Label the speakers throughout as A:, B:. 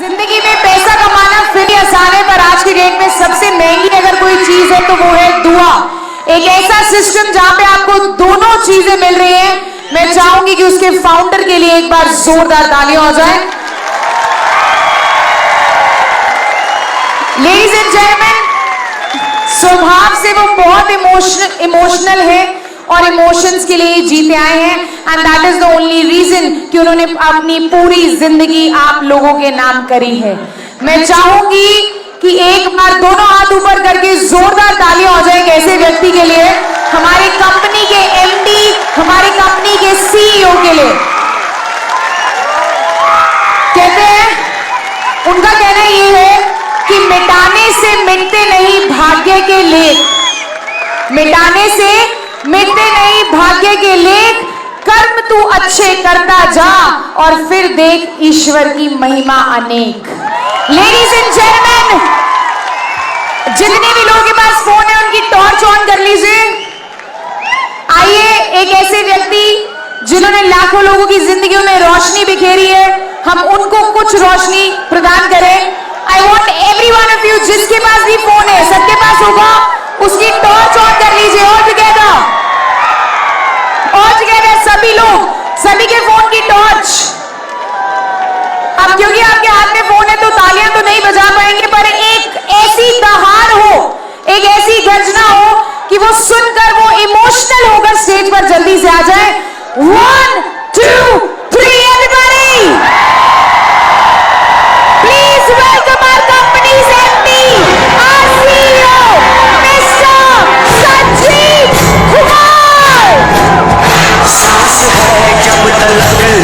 A: जिंदगी में पैसा कमाना फिर भी आसान है, पर आज की डेट में सबसे महंगी अगर कोई चीज है तो वो है दुआ। एक ऐसा सिस्टम जहां पे आपको दोनों चीजें मिल रही हैं। मैं चाहूंगी कि उसके फाउंडर के लिए एक बार जोरदार तालियां हो जाए। लेडीज एंड जेंटलमैन, स्वभाव से वो बहुत इमोशनल है और इमोशंस के लिए जीते आए हैं, and that is the only reason कि उन्होंने अपनी पूरी जिंदगी आप लोगों के नाम करी है। मैं चाहूंगी कि एक बार दोनों हाथ ऊपर करके जोरदार तालियां हो जाए ऐसे व्यक्ति के लिए, हमारी कंपनी के एमडी, हमारी कंपनी के सीईओ के लिए। कहते हैं, उनका कहना ये है कि मिटाने से मिटते नहीं भाग्य के लेख, मिटाने से मिटते नहीं भाग्य के लेख, कर्म तू अच्छे करता जा और फिर देख ईश्वर की महिमा अनेक। लेडीज एंड जेंटलमैन, जितने भी लोगों के पास फोन है उनकी टॉर्च ऑन कर लीजिए। आइए, एक ऐसे व्यक्ति जिन्होंने लाखों लोगों की जिंदगियों में रोशनी बिखेरी है, हम उनको कुछ रोशनी प्रदान करें। I want every one of you, जिसके पास भी फोन है, सबके पास होगा, उसकी टॉर्च ऑन कर लीजिए। और टुगेदर सभी लोग, सभी के फोन की टॉर्च। अब क्योंकि आपके हाथ में फोन है तो तालियां तो नहीं बजा पाएंगे, पर एक ऐसी दहाड़ हो, एक ऐसी गर्जना हो कि वो सुनकर वो इमोशनल होकर स्टेज पर जल्दी से आ जाए। 1 2 3 everybody, please welcome our company's MD, our CEO mister Sanjeev Kumar.
B: सांस है जब तक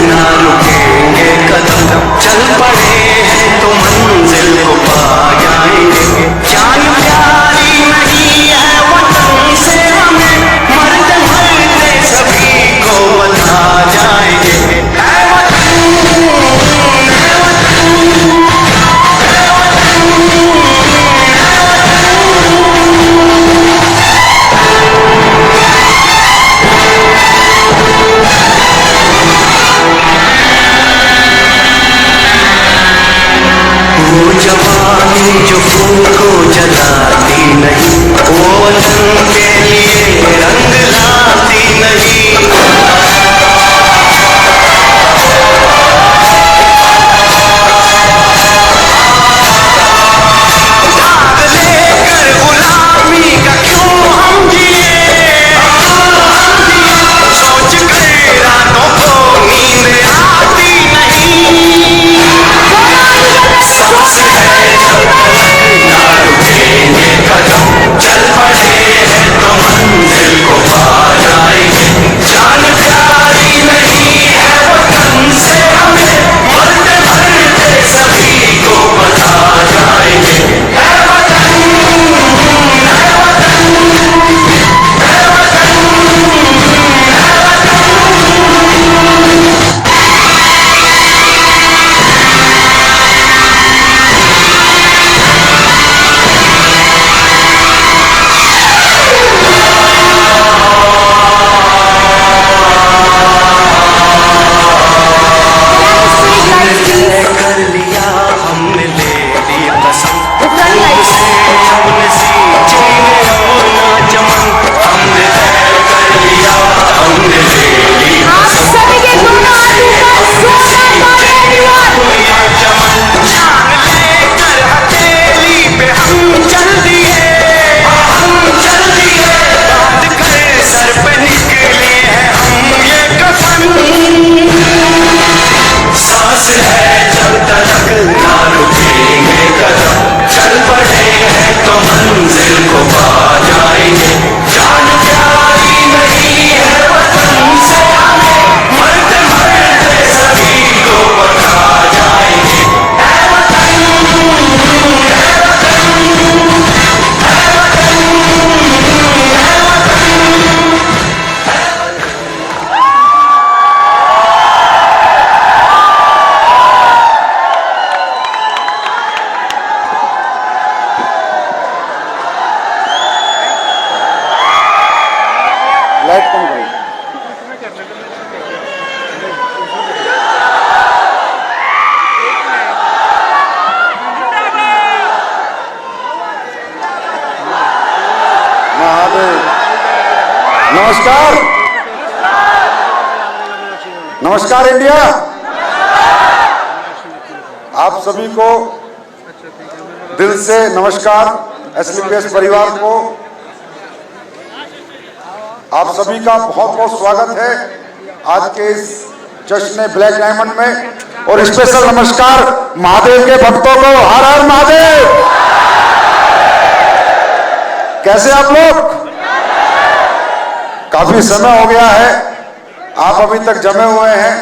B: ना रुकेंगे कदम, चल पड़े हैं तो मंजिल को पा जाएंगे। जान प्यारी नहीं है वतन से हमें, मरते मरते सभी को बता जाएंगे। ऐ वतन, ऐ वतन, वो जवानी जो खून को जलाती नहीं, वो वतन के लिए रंग लाती नहीं। भाग लेकर गुलामी का क्यों हम जिए, सोच कर रातों को नींद आती नहीं। सांस है जब तक ना रुकेंगे कदम, चल पड़े हैं
C: नमस्कार, नमस्कार इंडिया। आप सभी को दिल से नमस्कार। एसलीपीएस परिवार को आप सभी का बहुत बहुत स्वागत है आज के इस जश्न ब्लैक डायमंड में। और स्पेशल नमस्कार महादेव के भक्तों को। हर हर महादेव। कैसे आप लोग? काफी समय हो गया है, आप अभी तक जमे हुए हैं,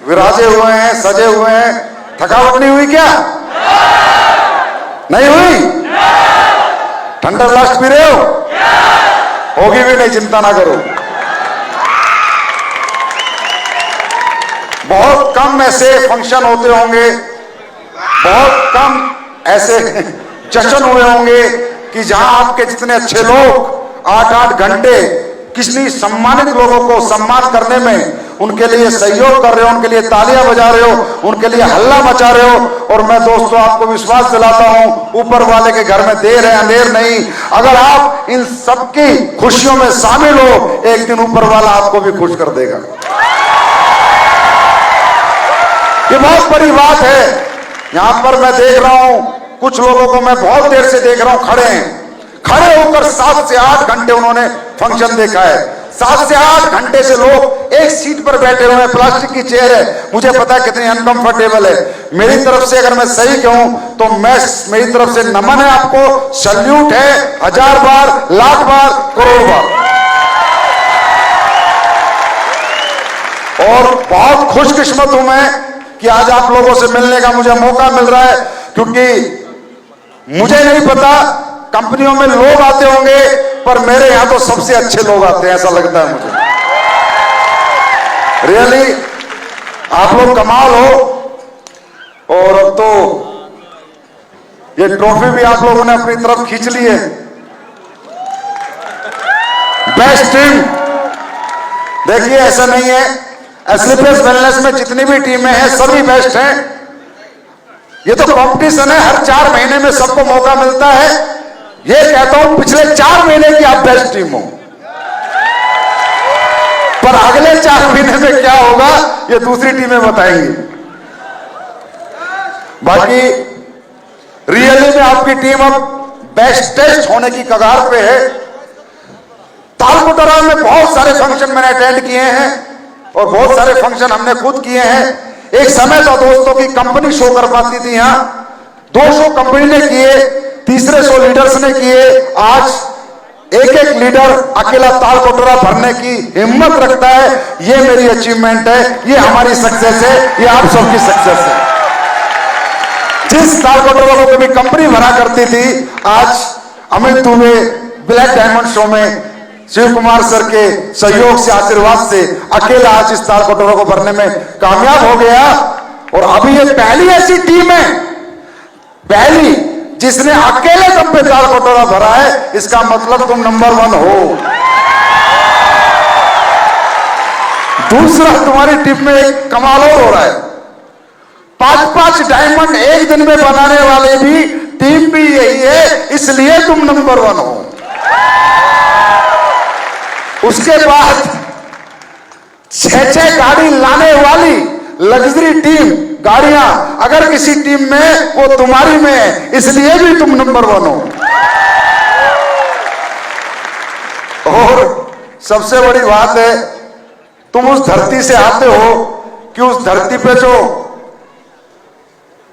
C: विराजे हुए हैं, सजे हुए हैं। थकावट नहीं हुई क्या? नहीं हुई? ठंडा लास्ट पी रहे हो? होगी भी नहीं, चिंता ना करो। बहुत कम ऐसे फंक्शन होते होंगे, बहुत कम ऐसे जश्न हुए होंगे कि जहां आपके जितने अच्छे लोग 8-8 घंटे किसी सम्मानित लोगों को सम्मान करने में उनके लिए सहयोग कर रहे हो, उनके लिए तालियां बजा रहे हो, उनके लिए हल्ला मचा रहे हो। और मैं दोस्तों आपको विश्वास दिलाता हूं, ऊपर वाले के घर में देर है अंधेर नहीं। अगर आप इन सबकी खुशियों में शामिल हो, एक दिन ऊपर वाला आपको भी खुश कर देगा। ये बहुत बड़ी बात है। यहां पर मैं देख रहा हूं कुछ लोगों को, मैं बहुत देर से देख रहा हूं, खड़े हैं। खड़े होकर 7 से 8 घंटे उन्होंने फंक्शन देखा है। 7 से 8 घंटे से लोग एक सीट पर बैठे हुए हैं, प्लास्टिक की चेयर है। मुझे पता है कितनी अनकंफर्टेबल है। मेरी तरफ से अगर मैं सही कहूं तो मेरी तरफ से नमन है आपको, सल्यूट है 1000 बार, लाख बार, करोड़ बार। और बहुत खुशकिस्मत हूं मैं कि आज आप लोगों से मिलने का मुझे मौका मिल रहा है, क्योंकि मुझे नहीं पता कंपनियों में लोग आते होंगे, पर मेरे यहां तो सबसे अच्छे लोग आते हैं, ऐसा लगता है मुझे। रियली आप लोग कमाल हो। और अब तो ये ट्रॉफी भी आप लोगों ने अपनी तरफ खींच ली है। Best team. देखिए ऐसा नहीं है, एसलीपीएस वेलनेस में जितनी भी टीमें हैं सभी बेस्ट हैं। ये तो कंपटीशन है, हर 4 महीने में सबको मौका मिलता है। ये कहता हूं पिछले 4 महीने की आप बेस्ट टीम हो, पर अगले 4 महीने में क्या होगा ये दूसरी टीमें बताएंगी। बाकी रियली में आपकी टीम अब बेस्टेस्ट होने की कगार पे है। तालकोटरा में बहुत सारे फंक्शन मैंने अटेंड किए हैं और बहुत सारे फंक्शन हमने खुद किए हैं। एक समय था दोस्तों की कंपनी शो कर पाती थी, यहां 2 शो कंपनी ने किए, तीसरे शो लीडर्स ने किए। आज एक लीडर अकेला तालकोटरा भरने की हिम्मत रखता है। ये मेरी अचीवमेंट है, ये हमारी सक्सेस है, ये आप सबकी सक्सेस है। जिस तालकोटरा को कभी कंपनी भरा करती थी, आज Amit Dubey black diamond show में शिव कुमार सर के सहयोग से, आशीर्वाद से अकेला आज इस तालकोटरा को भरने में कामयाब हो गया। और अभी ये पहली ऐसी टीम है, पहली जिसने अकेले दम पे तालकोटरा भरा है। इसका मतलब तुम नंबर 1 हो। दूसरा, तुम्हारी टीम में एक कमाल और हो रहा है। 5-5 डायमंड एक दिन में बनाने वाले भी टीम भी यही है, इसलिए तुम नंबर 1 हो। उसके बाद 6-6 गाड़ी लाने वाली लग्जरी टीम, गाड़ियां अगर किसी टीम में वो तुम्हारी में है, इसलिए भी तुम नंबर 1 हो। और सबसे बड़ी बात है, तुम उस धरती से आते हो कि उस धरती पे जो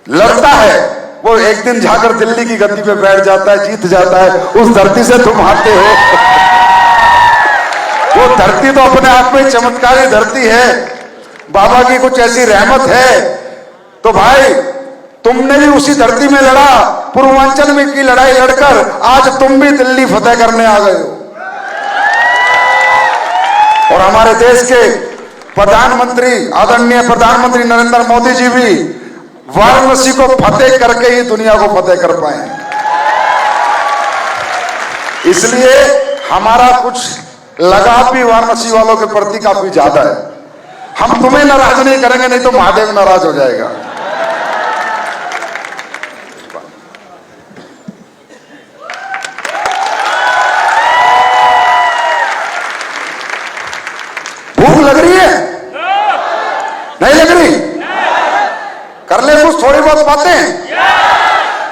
C: लड़ता है वो एक दिन जाकर दिल्ली की गद्दी पे बैठ जाता है, जीत जाता है। उस धरती से तुम आते हो। वो धरती तो अपने आप में चमत्कारी धरती है, बाबा की कुछ ऐसी रहमत है। तो भाई तुमने भी उसी धरती में लड़ा, पूर्वांचल में की लड़ाई लड़कर आज तुम भी दिल्ली फतेह करने आ गए हो। और हमारे देश के प्रधानमंत्री, आदरणीय प्रधानमंत्री नरेंद्र मोदी जी भी वाराणसी को फतेह करके ही दुनिया को फतेह कर पाए। इसलिए हमारा कुछ लगाव भी वाराणसी वालों के प्रति काफी ज्यादा है। हम तुम्हें नाराज नहीं करेंगे, नहीं तो महादेव नाराज हो जाएगा। बहुत बातें?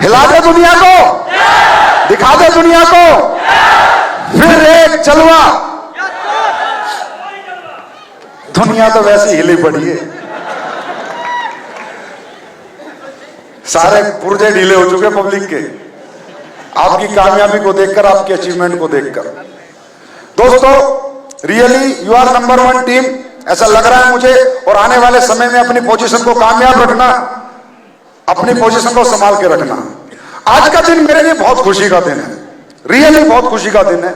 C: हिला दे दुनिया को, दिखा दे दुनिया को, फिर एक जलवा। दुनिया तो वैसे हिली पड़ी है, सारे पुर्जे ढीले हो चुके पब्लिक के, आपकी कामयाबी को देखकर, आपके अचीवमेंट को देखकर। दोस्तों, really you are number 1 team, ऐसा लग रहा है मुझे। और आने वाले समय में अपनी पोजीशन को कामयाब रखना, अपनी पोजीशन को संभाल के रखना। आज का दिन मेरे लिए बहुत खुशी का दिन है, रियली बहुत खुशी का दिन है।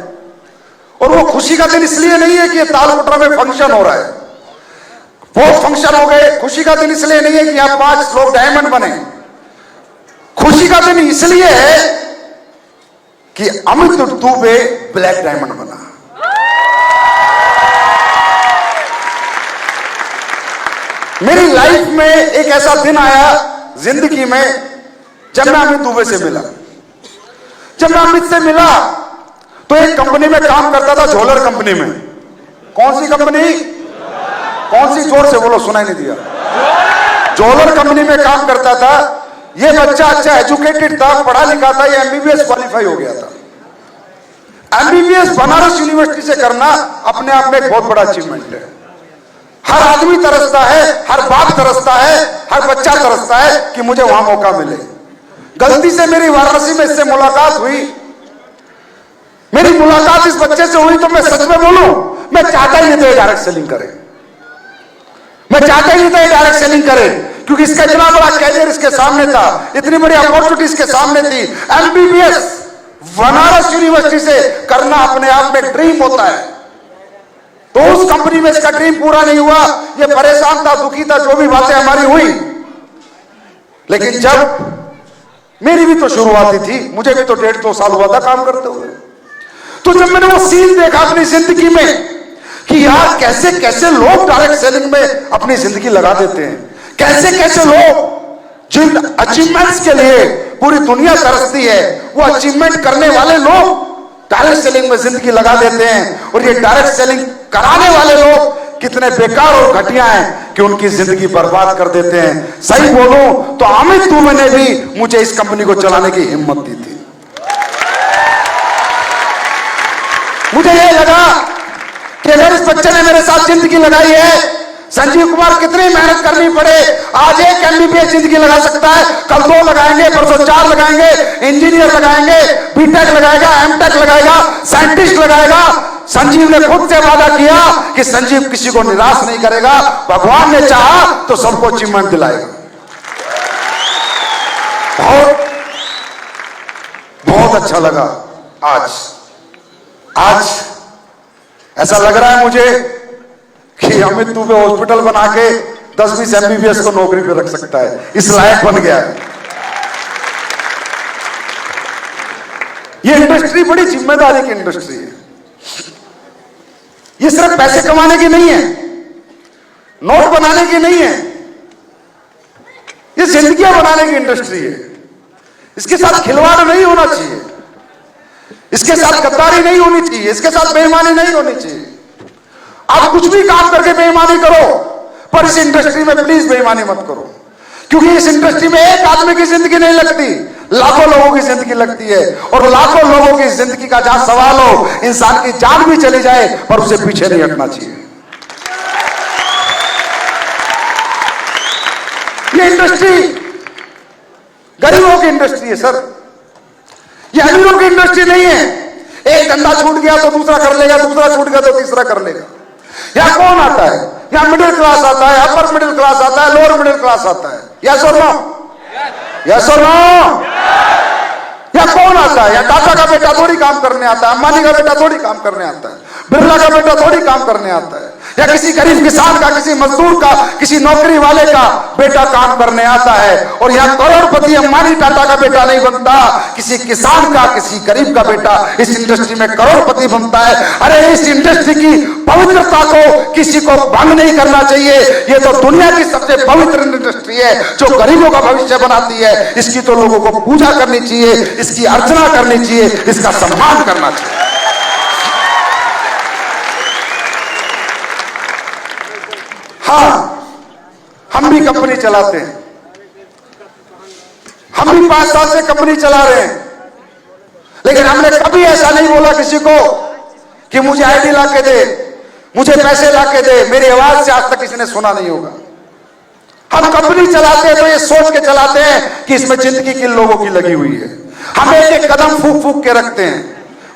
C: और वो खुशी का दिन इसलिए नहीं है कि तालकोटरा में फंक्शन हो रहा है, बहुत फंक्शन हो गए। खुशी का दिन इसलिए नहीं है कि यहां 5 लोग डायमंड बने। खुशी का दिन इसलिए है कि अमित दुबे ब्लैक डायमंड बना। मेरी लाइफ में एक ऐसा दिन आया जिंदगी में जब मैं अमित दुबे से मिला। जब मैं अमित से मिला तो एक कंपनी में काम करता था, झोलर कंपनी में। कौन सी कंपनी? कौन सी? जोर से बोलो, सुनाई नहीं दिया। झोलर कंपनी में काम करता था। ये बच्चा अच्छा एजुकेटेड था, पढ़ा लिखा था, ये एमबीबीएस क्वालिफाई हो गया था। एमबीबीएस बनारस यूनिवर्सिटी से करना अपने आप में एक बहुत बड़ा अचीवमेंट है। हर आदमी तरसता है, हर बाप तरसता है, हर बच्चा तरसता है कि मुझे वहां मौका मिले। गलती से मेरी वाराणसी में इससे मुलाकात हुई। मेरी मुलाकात इस बच्चे से हुई तो मैं सच में बोलूं, मैं चाहता ही नहीं था डायरेक्ट सेलिंग करे। मैं चाहता ही नहीं था डायरेक्ट सेलिंग करे, क्योंकि इसका इतना बड़ा कैरियर इसके सामने था, इतनी बड़ी अपॉर्चुनिटी इसके सामने थी। एमबीबीएस बनारस यूनिवर्सिटी से करना अपने आप में ड्रीम होता है। तो उस कंपनी में इसका ड्रीम पूरा नहीं हुआ। ये परेशान था, दुखी था, जो भी बातें हमारी हुई। लेकिन जब मेरी भी तो शुरुआती थी, मुझे भी तो 1.5-2 साल हुआ था काम करते हुए। तो जब मैंने वो सीन देखा अपनी जिंदगी में कि यार कैसे कैसे लोग डायरेक्ट सेलिंग में अपनी जिंदगी लगा देते हैं, कैसे कैसे लोग जिन अचीवमेंट्स के लिए पूरी दुनिया तरसती है, वो अचीवमेंट करने वाले लोग डायरेक्ट सेलिंग में जिंदगी लगा देते हैं। और ये डायरेक्ट सेलिंग कराने वाले लोग कितने बेकार और घटिया हैं कि उनकी जिंदगी बर्बाद कर देते हैं। सही बोलूं तो अमित दुबे ने भी मुझे इस कंपनी को चलाने की हिम्मत दी थी। मुझे ये लगा कि अगर इस बच्चे ने मेरे साथ जिंदगी लगाई है, संजीव कुमार कितनी मेहनत करनी पड़े, आज एक एमबीबीएस जिंदगी लगा सकता है, कल 2 लगाएंगे, परसों 4 लगाएंगे, इंजीनियर लगाएंगे, बीटेक लगाएगा, एमटेक लगाएगा, साइंटिस्ट लगाएगा। संजीव ने खुद से वादा किया कि संजीव किसी को निराश नहीं करेगा। भगवान ने चाहा तो सबको अचीवमेंट दिलाएगा। बहुत बहुत अच्छा लगा। आज ऐसा लग रहा है मुझे कि अमित दुबे हॉस्पिटल बना के 10-20 एमबीबीएस को नौकरी पे रख सकता है, इस लायक बन गया है। ये इंडस्ट्री बड़ी जिम्मेदारी की इंडस्ट्री है। ये सिर्फ पैसे कमाने की नहीं है, नोट बनाने की नहीं है, ये जिंदगियां बनाने की इंडस्ट्री है। इसके साथ खिलवाड़ नहीं होना चाहिए, इसके साथ गद्दारी नहीं होनी चाहिए, इसके साथ बेईमानी नहीं होनी चाहिए। आप कुछ भी काम करके बेईमानी करो, पर इस इंडस्ट्री में प्लीज बेईमानी मत करो, क्योंकि इस इंडस्ट्री में एक आदमी की जिंदगी नहीं लगती, लाखों लोगों की जिंदगी लगती है। और लाखों लोगों की जिंदगी का जहां सवाल हो, इंसान की जान भी चली जाए पर उसे पीछे नहीं हटना चाहिए। ये इंडस्ट्री गरीबों की इंडस्ट्री है सर, ये अमीरों की इंडस्ट्री नहीं है। एक धंधा छूट गया तो दूसरा कर लेगा, दूसरा छूट गया तो तीसरा कर लेगा। यहां कौन आता है? यहां मिडिल क्लास आता है, अपर मिडिल क्लास आता है, लोअर मिडिल क्लास आता है। यस और नो? यस और नो? यहां कौन आता है? यहां टाटा का बेटा थोड़ी काम करने आता है, अंबानी का बेटा थोड़ी काम करने आता है, बिरला का बेटा थोड़ी काम करने आता है, या किसी गरीब किसान का, किसी मजदूर का, किसी नौकरी वाले का बेटा काम करने आता है। और यहाँ करोड़पति अंबानी टाटा का बेटा नहीं बनता, किसी किसान का, किसी गरीब का बेटा इस इंडस्ट्री में करोड़पति बनता है। अरे इस इंडस्ट्री की पवित्रता को किसी को भंग नहीं करना चाहिए। ये तो दुनिया की सबसे पवित्र इंडस्ट्री है जो गरीबों का भविष्य बनाती है। इसकी तो लोगों को पूजा करनी चाहिए, इसकी अर्चना करनी चाहिए, इसका सम्मान करना चाहिए। हाँ, हम भी कंपनी चलाते हैं, हम भी 5 साल से कंपनी चला रहे हैं, लेकिन हमने कभी ऐसा नहीं बोला किसी को कि मुझे आईडी ला के दे, मुझे पैसे ला के दे। मेरी आवाज से आज तक किसी ने सुना नहीं होगा। हम कंपनी चलाते हैं तो ये सोच के चलाते हैं कि इसमें जिंदगी किन लोगों की लगी हुई है। हम एक एक कदम फूक फूक के रखते हैं।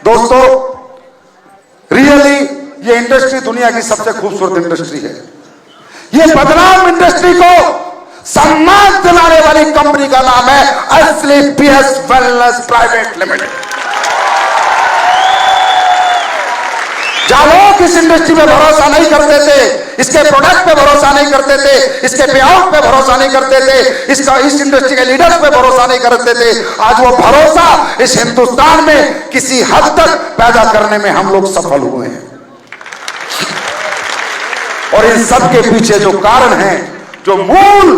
C: दोस्तों, रियली ये इंडस्ट्री दुनिया की सबसे खूबसूरत इंडस्ट्री है। ये बदनाम इंडस्ट्री को सम्मान दिलाने वाली कंपनी का नाम है एस्क्लेपियस वेलनेस प्राइवेट लिमिटेड। जहां लोग इस इंडस्ट्री में भरोसा नहीं करते थे, इसके प्रोडक्ट पे भरोसा नहीं करते थे, इसके पे आउट पे भरोसा नहीं करते थे, इस इंडस्ट्री के लीडर्स पे भरोसा नहीं करते थे, आज वो भरोसा इस हिंदुस्तान में किसी हद तक पैदा करने में हम लोग सफल हुए हैं। और इन सब के पीछे जो कारण है, जो मूल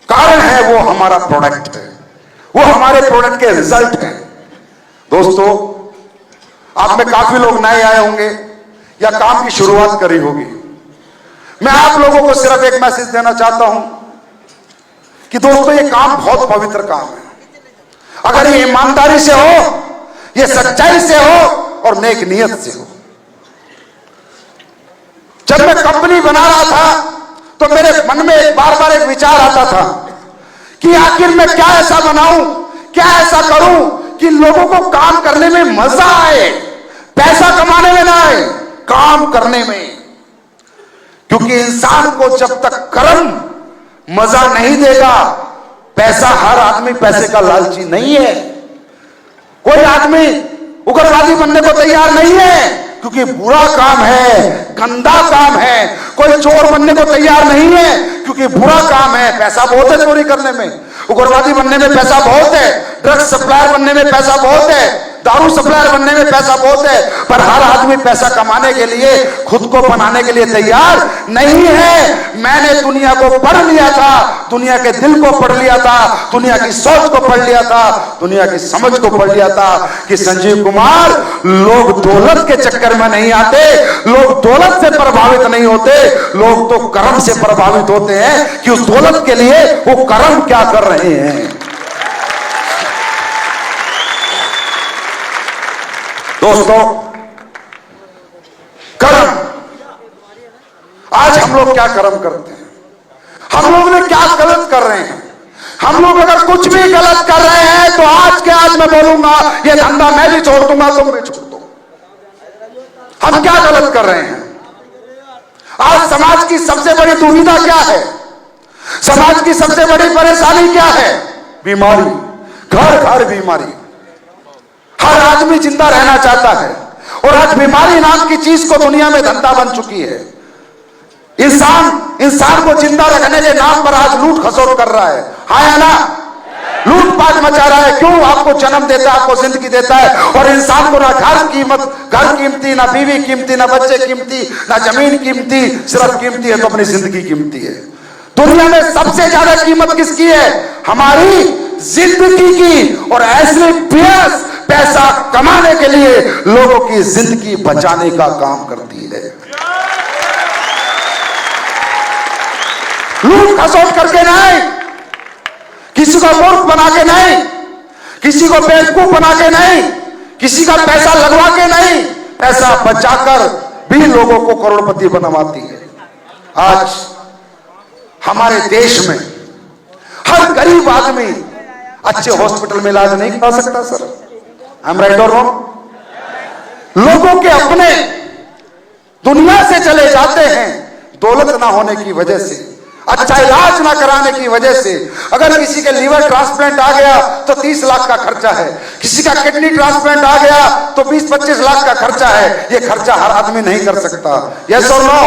C: कारण है, वो हमारा प्रोडक्ट है, वो हमारे प्रोडक्ट के रिजल्ट है। दोस्तों, आप में काफी लोग नए आए होंगे या काम की शुरुआत करी होगी। मैं आप लोगों को सिर्फ एक मैसेज देना चाहता हूं कि दोस्तों, ये काम बहुत पवित्र काम है। अगर ये ईमानदारी से हो, ये सच्चाई से हो और नेक नियत से हो। जब मैं कंपनी बना रहा था तो मेरे मन में बार बार एक विचार आता था कि आखिर मैं क्या ऐसा बनाऊं, क्या ऐसा करूं कि लोगों को काम करने में मजा आए, पैसा कमाने में ना आए, काम करने में। क्योंकि इंसान को जब तक कर्म मजा नहीं देगा, पैसा, हर आदमी पैसे का लालची नहीं है। कोई आदमी उग्रवादी बनने को तैयार नहीं है, क्योंकि बुरा काम है, गंदा काम है। कोई चोर बनने को तैयार नहीं है, क्योंकि बुरा काम है, पैसा बहुत है चोरी करने में। उग्रवादी बनने में पैसा बहुत है, ड्रग्स सप्लायर बनने में पैसा बहुत है, दारू सप्लायर बनने में पैसा बहुत है। पर हर आदमी पैसा कमाने के लिए, खुद को बनाने के लिए तैयार नहीं है। मैंने दुनिया को पढ़ लिया था, दुनिया के दिल को पढ़ लिया था, दुनिया की सोच को पढ़ लिया था, दुनिया की समझ को पढ़ लिया था कि संजीव कुमार, लोग दौलत के चक्कर में नहीं आते, लोग दौलत से प्रभावित नहीं होते, लोग तो कर्म से प्रभावित होते हैं कि उस दौलत के लिए वो कर्म क्या कर रहे हैं। दोस्तों, कर्म, आज हम लोग क्या कर्म करते हैं? हम लोग ने क्या गलत कर रहे हैं? हम लोग अगर कुछ भी गलत कर रहे हैं तो आज के आज मैं बोलूंगा, ये धंधा मैं भी छोड़ दूंगा, तुम भी छोड़ दो। हम क्या गलत कर रहे हैं? आज समाज की सबसे बड़ी दुविधा क्या है? समाज की सबसे बड़ी परेशानी क्या है? बीमारी, घर घर बीमारी। हर आदमी जिंदा रहना चाहता है और आज बीमारी नाम की चीज को दुनिया में धंधा बन चुकी है। इंसान को जिंदा रखने के नाम पर आज लूट खसोट कर रहा है, हाँ या ना? लूटपाट मचा रहा है। क्यों? आपको जन्म देता है, आपको जिंदगी देता है, और इंसान को ना घर कीमती, ना बीवी कीमती, ना बच्चे कीमती, ना जमीन कीमती, सिर्फ कीमती है तो अपनी जिंदगी कीमती है। दुनिया में सबसे ज्यादा कीमत किसकी है? हमारी जिंदगी की। और ऐसे पैसा कमाने के लिए लोगों की जिंदगी बचाने का काम करती है। लूट खसोट करके नहीं, किसी को मूर्ख बना के नहीं, किसी को बेवकूफ बना के नहीं, किसी का पैसा लगवा के नहीं, पैसा बचाकर भी लोगों को करोड़पति बनवाती है। आज हमारे देश में हर गरीब आदमी अच्छे हॉस्पिटल में इलाज नहीं करा सकता। सर, आई एम राइट और रॉन्ग? लोगों के अपने दुनिया से चले जाते हैं दौलत ना होने की वजह से, अच्छा इलाज ना कराने की वजह से। अगर किसी के लीवर ट्रांसप्लांट आ गया तो 30 लाख का खर्चा है, किसी का किडनी ट्रांसप्लांट आ गया तो 20-25 लाख का खर्चा है। ये खर्चा हर आदमी नहीं कर सकता, यस और नो?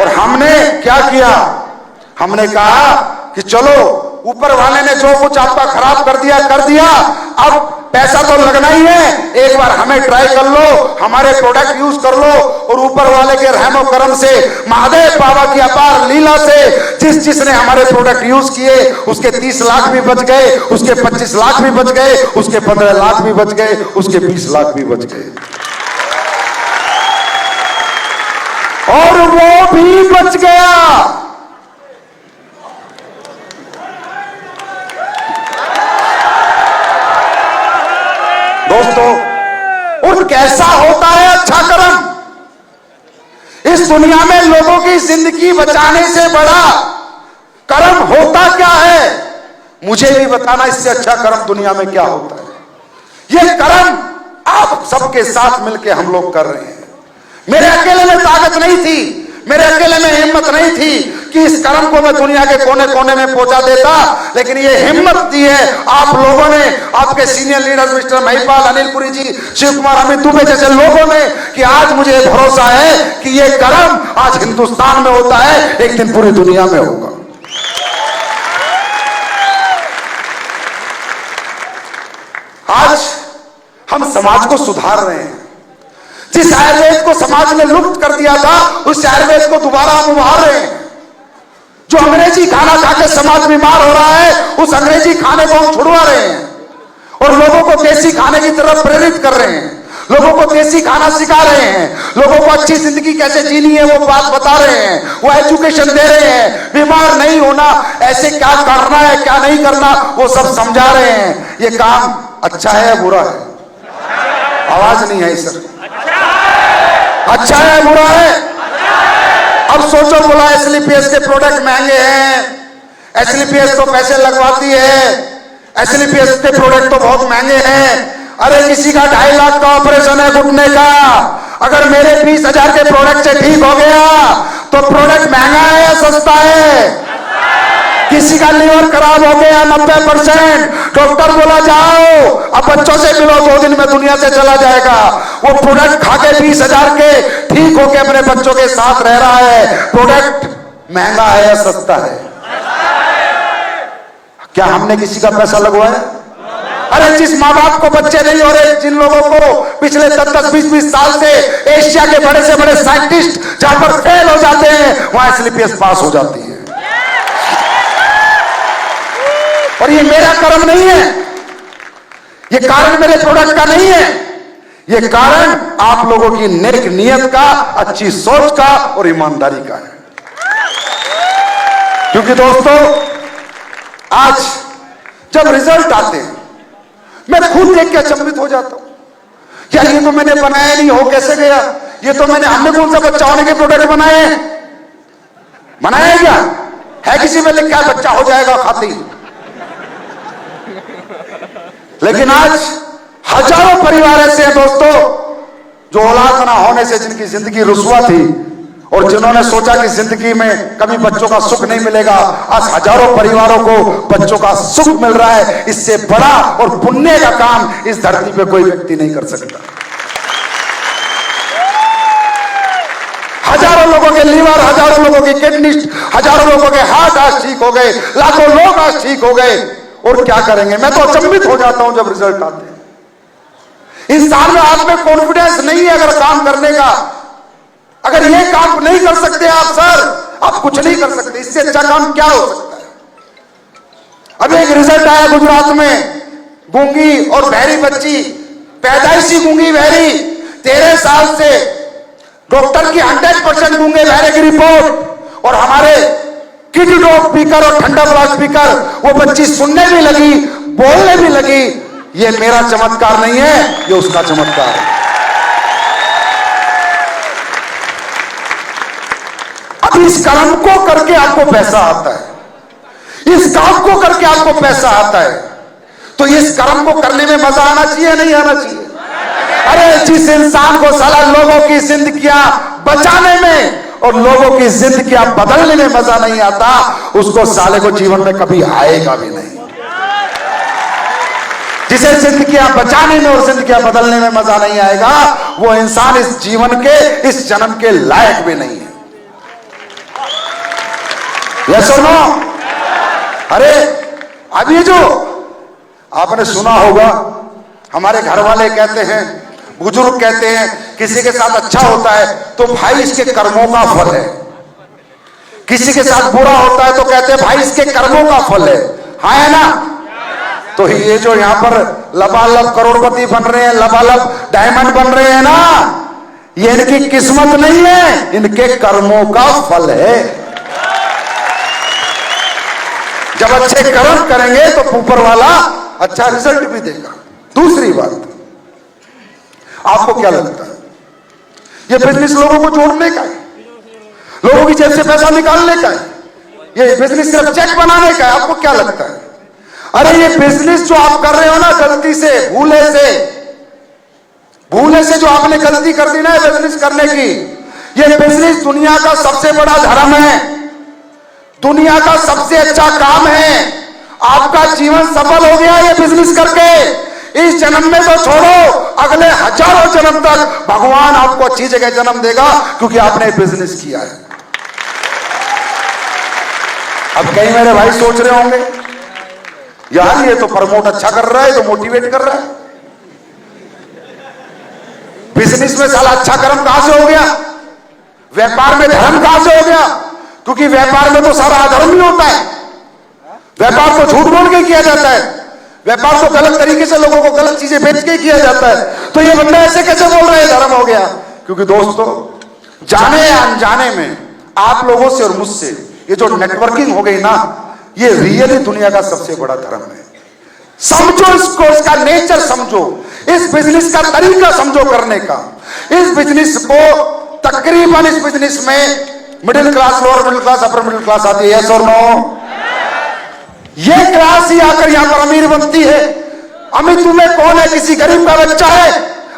C: और हमने क्या किया? हमने कहा कि चलो, ऊपर वाले ने जो कुछ आपका खराब कर दिया, अब पैसा तो लगना ही है, एक बार हमें ट्राई कर लो, हमारे प्रोडक्ट यूज कर लो। और ऊपर वाले के रहमो करम से, महादेव बाबा की अपार लीला से, जिसने हमारे प्रोडक्ट यूज किए उसके 30 लाख भी बच गए, उसके 25 लाख भी बच गए, उसके 15 लाख भी बच गए, उसके 20 लाख भी बच गए, और वो भी बच गया। कैसा होता है अच्छा कर्म? इस दुनिया में लोगों की जिंदगी बचाने से बड़ा कर्म होता क्या है? मुझे भी बताना, इससे अच्छा कर्म दुनिया में क्या होता है। यह कर्म आप सबके साथ मिलकर हम लोग कर रहे हैं। मेरे अकेले में ताकत नहीं थी, मेरे अकेले में हिम्मत नहीं थी कि इस कर्म को मैं दुनिया के कोने कोने में पहुंचा देता, लेकिन ये हिम्मत दी है आप लोगों ने, आपके senior leaders Mr Mahipal, Anil Puri ji, Shiv Kumar, Amit Dubey जैसे लोगों ने, कि आज मुझे भरोसा है कि ये कर्म आज हिंदुस्तान में होता है, एक दिन पूरी दुनिया में होगा। आज हम समाज को सुधार रहे हैं। जिस आयुर्वेद को समाज ने लुप्त कर दिया था, उस आयुर्वेद को दोबारा हम उभार रहे हैं। जो अंग्रेजी खाना खाकर समाज बीमार हो रहा है, उस अंग्रेजी खाने को हम छुड़वा रहे हैं और लोगों को देसी खाने की तरफ प्रेरित कर रहे हैं। लोगों को देसी खाना सिखा रहे हैं, लोगों को अच्छी जिंदगी कैसे जीनी है वो बात बता रहे हैं, वो एजुकेशन दे रहे हैं, बीमार नहीं होना, ऐसे क्या करना है क्या नहीं करना वो सब समझा रहे हैं। ये काम अच्छा है या बुरा है? आवाज नहीं है सर। अच्छा है बुरा है? अब सोचो, बोला एसलीपीएस के प्रोडक्ट महंगे हैं, एसलीपीएस तो पैसे लगवाती है, एसलीपीएस के प्रोडक्ट तो बहुत महंगे हैं। अरे किसी का 2.5 लाख का ऑपरेशन है घुटने का, अगर मेरे 20,000 के प्रोडक्ट से ठीक हो गया तो प्रोडक्ट महंगा है या सस्ता है? किसी का लीवर खराब हो गया 90%, डॉक्टर बोला जाओ अब बच्चों से मिलो, 2 दिन में दुनिया से चला जाएगा। वो प्रोडक्ट खाके 20,000 के ठीक होके अपने बच्चों के साथ रह रहा है। प्रोडक्ट महंगा है या सस्ता है? क्या हमने किसी का पैसा लगवाया? अरे जिस माँ बाप को बच्चे नहीं हो रहे, जिन लोगों को पिछले 10-10, 20-20 साल से एशिया के बड़े से बड़े साइंटिस्ट जहां पर फेल हो जाते हैं, वहां एसलीपीएस पास हो जाती है। और ये मेरा कर्म नहीं है, ये कारण मेरे प्रोडक्ट का नहीं है, ये कारण आप लोगों की नेक नियत का, अच्छी सोच का और ईमानदारी का है। क्योंकि दोस्तों आज जब रिजल्ट आते हैं, मैं खुद देख के अचंभित हो जाता हूं। यार ये तो मैंने बनाया नहीं, हो कैसे गया? ये तो हमने कौन सा बच्चा होने के प्रोडक्ट बनाए हैं? बनाया क्या है? किसी में लिखा है बच्चा हो जाएगा खाती। लेकिन आज हजारों परिवार ऐसे हैं दोस्तों, जो औलाद ना होने से जिनकी जिंदगी रुस्वा थी और जिन्होंने सोचा कि जिंदगी में कभी बच्चों का सुख नहीं मिलेगा, आज हजारों परिवारों को बच्चों का सुख मिल रहा है। इससे बड़ा और पुण्य का काम इस धरती पे कोई व्यक्ति नहीं कर सकता। हजारों लोगों के लीवर, हजारों लोगों की किडनी, हजारों लोगों के हार्ट आज ठीक हो गए, लाखों लोग आज ठीक हो गए। और क्या करेंगे? मैं तो अचंभित हो जाता हूं जब रिजल्ट आते हैं। इंसान में आप में कॉन्फिडेंस नहीं है अगर काम करने का। अगर ये काम नहीं कर सकते आप सर, आप कुछ नहीं कर सकते। इससे अच्छा काम क्या हो सकता है? अभी एक रिजल्ट आया गुजरात में, गूंगी और बहरी बच्ची, पैदाइशी गूंगी बहरी, 13 साल से, डॉक्टर की 100% गूंगे बहरे की रिपोर्ट, और हमारे किड डॉग स्पीकर और ठंडा ब्लास्ट स्पीकर, वो बच्ची सुनने भी लगी, बोलने भी लगी। ये मेरा चमत्कार नहीं है, ये उसका चमत्कार है। अब इस काम को करके आपको पैसा आता है, इस काम को करके आपको पैसा आता है, तो इस कर्म को करने में मजा आना चाहिए नहीं आना चाहिए? अरे जिस इंसान को साला लोगों की जिंदगियां बचाने में और लोगों की जिंदगियां बदलने में मजा नहीं आता, उसको साले को जीवन में कभी आएगा भी नहीं। जिसे जिंदगियां बचाने में और जिंदगियां बदलने में मजा नहीं आएगा, वो इंसान इस जीवन के, इस जन्म के लायक भी नहीं है। ये सुनो, अरे अब ये जो आपने सुना होगा, हमारे घर वाले कहते हैं, बुजुर्ग कहते हैं, किसी के साथ अच्छा होता है तो भाई इसके कर्मों का फल है, किसी के साथ बुरा होता है तो कहते हैं भाई इसके कर्मों का फल है। हाँ है ना? तो ये जो यहां पर लबालब करोड़पति बन रहे हैं, लबालब डायमंड बन रहे हैं ना, ये इनकी किस्मत नहीं है, इनके कर्मों का फल है। जब अच्छे कर्म करेंगे तो ऊपर वाला अच्छा रिजल्ट भी देगा। दूसरी बात, आपको क्या लगता है? ये बिजनेस लोगों को जोड़ने का है, लोगों की जेब से पैसा निकालने का है, ये बिजनेस सिर्फ चेक बनाने का है? आपको क्या लगता है? अरे ये बिजनेस जो आप कर रहे हो ना, गलती से, भूले से जो आपने गलती कर दी ना बिजनेस करने की, ये बिजनेस दुनिया का सबसे बड़ा धर्म है, दुनिया का सबसे अच्छा काम है। आपका जीवन सफल हो गया ये बिजनेस करके। इस जन्म में तो छोड़ो, अगले हजारों जन्म तक भगवान आपको अच्छी जगह जन्म देगा, क्योंकि आपने बिजनेस किया है। अब कई मेरे भाई सोच रहे होंगे, यार ये तो प्रमोट अच्छा कर रहा है, तो मोटिवेट कर रहा है, बिजनेस में साला अच्छा कर्म कहां से हो गया, व्यापार में धर्म कहां से हो गया? क्योंकि व्यापार में तो सारा अधर्म ही होता है। व्यापार तो झूठ बोल के किया जाता है, व्यापार तो गलत तरीके से लोगों को गलत चीजें बेच के किया जाता है। तो ये बंदा ऐसे कैसे बोल रहा है धर्म हो गया? क्योंकि दोस्तों, जाने या अनजाने में आप लोगों से और मुझसे ये जो नेटवर्किंग हो गई ना, ये रियली दुनिया का सबसे बड़ा धर्म है। समझो इसको, इसका नेचर समझो, इस बिजनेस का तरीका समझो करने का। इस बिजनेस को तकरीबन, इस बिजनेस में middle class, lower middle class, upper middle class आती है, यस और नो? ये क्लास ही आकर यहां पर अमीर बनती है। अमित में कौन है? किसी गरीब का बच्चा है।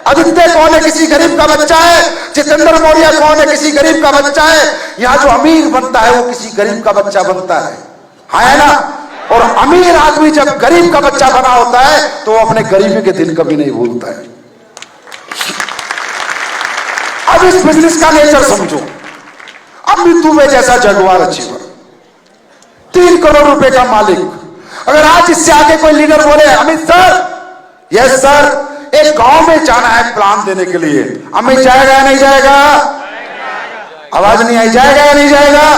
C: आदित्य कौन है? किसी गरीब का बच्चा है। जितेंद्र मौर्य कौन है? किसी गरीब का बच्चा है। यहां जो अमीर बनता है वो किसी गरीब का बच्चा बनता है ना? और अमीर आदमी जब गरीब का बच्चा बना होता है तो वो अपने गरीबी के दिन कभी नहीं भूलता है। अब इस बिजनेस का नेचर समझो। अमित दुबे जैसा जगुआर अचीवर, 3 करोड़ रुपए का मालिक, अगर आज इससे आगे कोई लीडर बोले, अमित सर, यस सर, एक गांव में जाना है प्लान देने के लिए, अमित जाएगा या नहीं जाएगा? आवाज नहीं आई, जाएगा या नहीं जाएगा?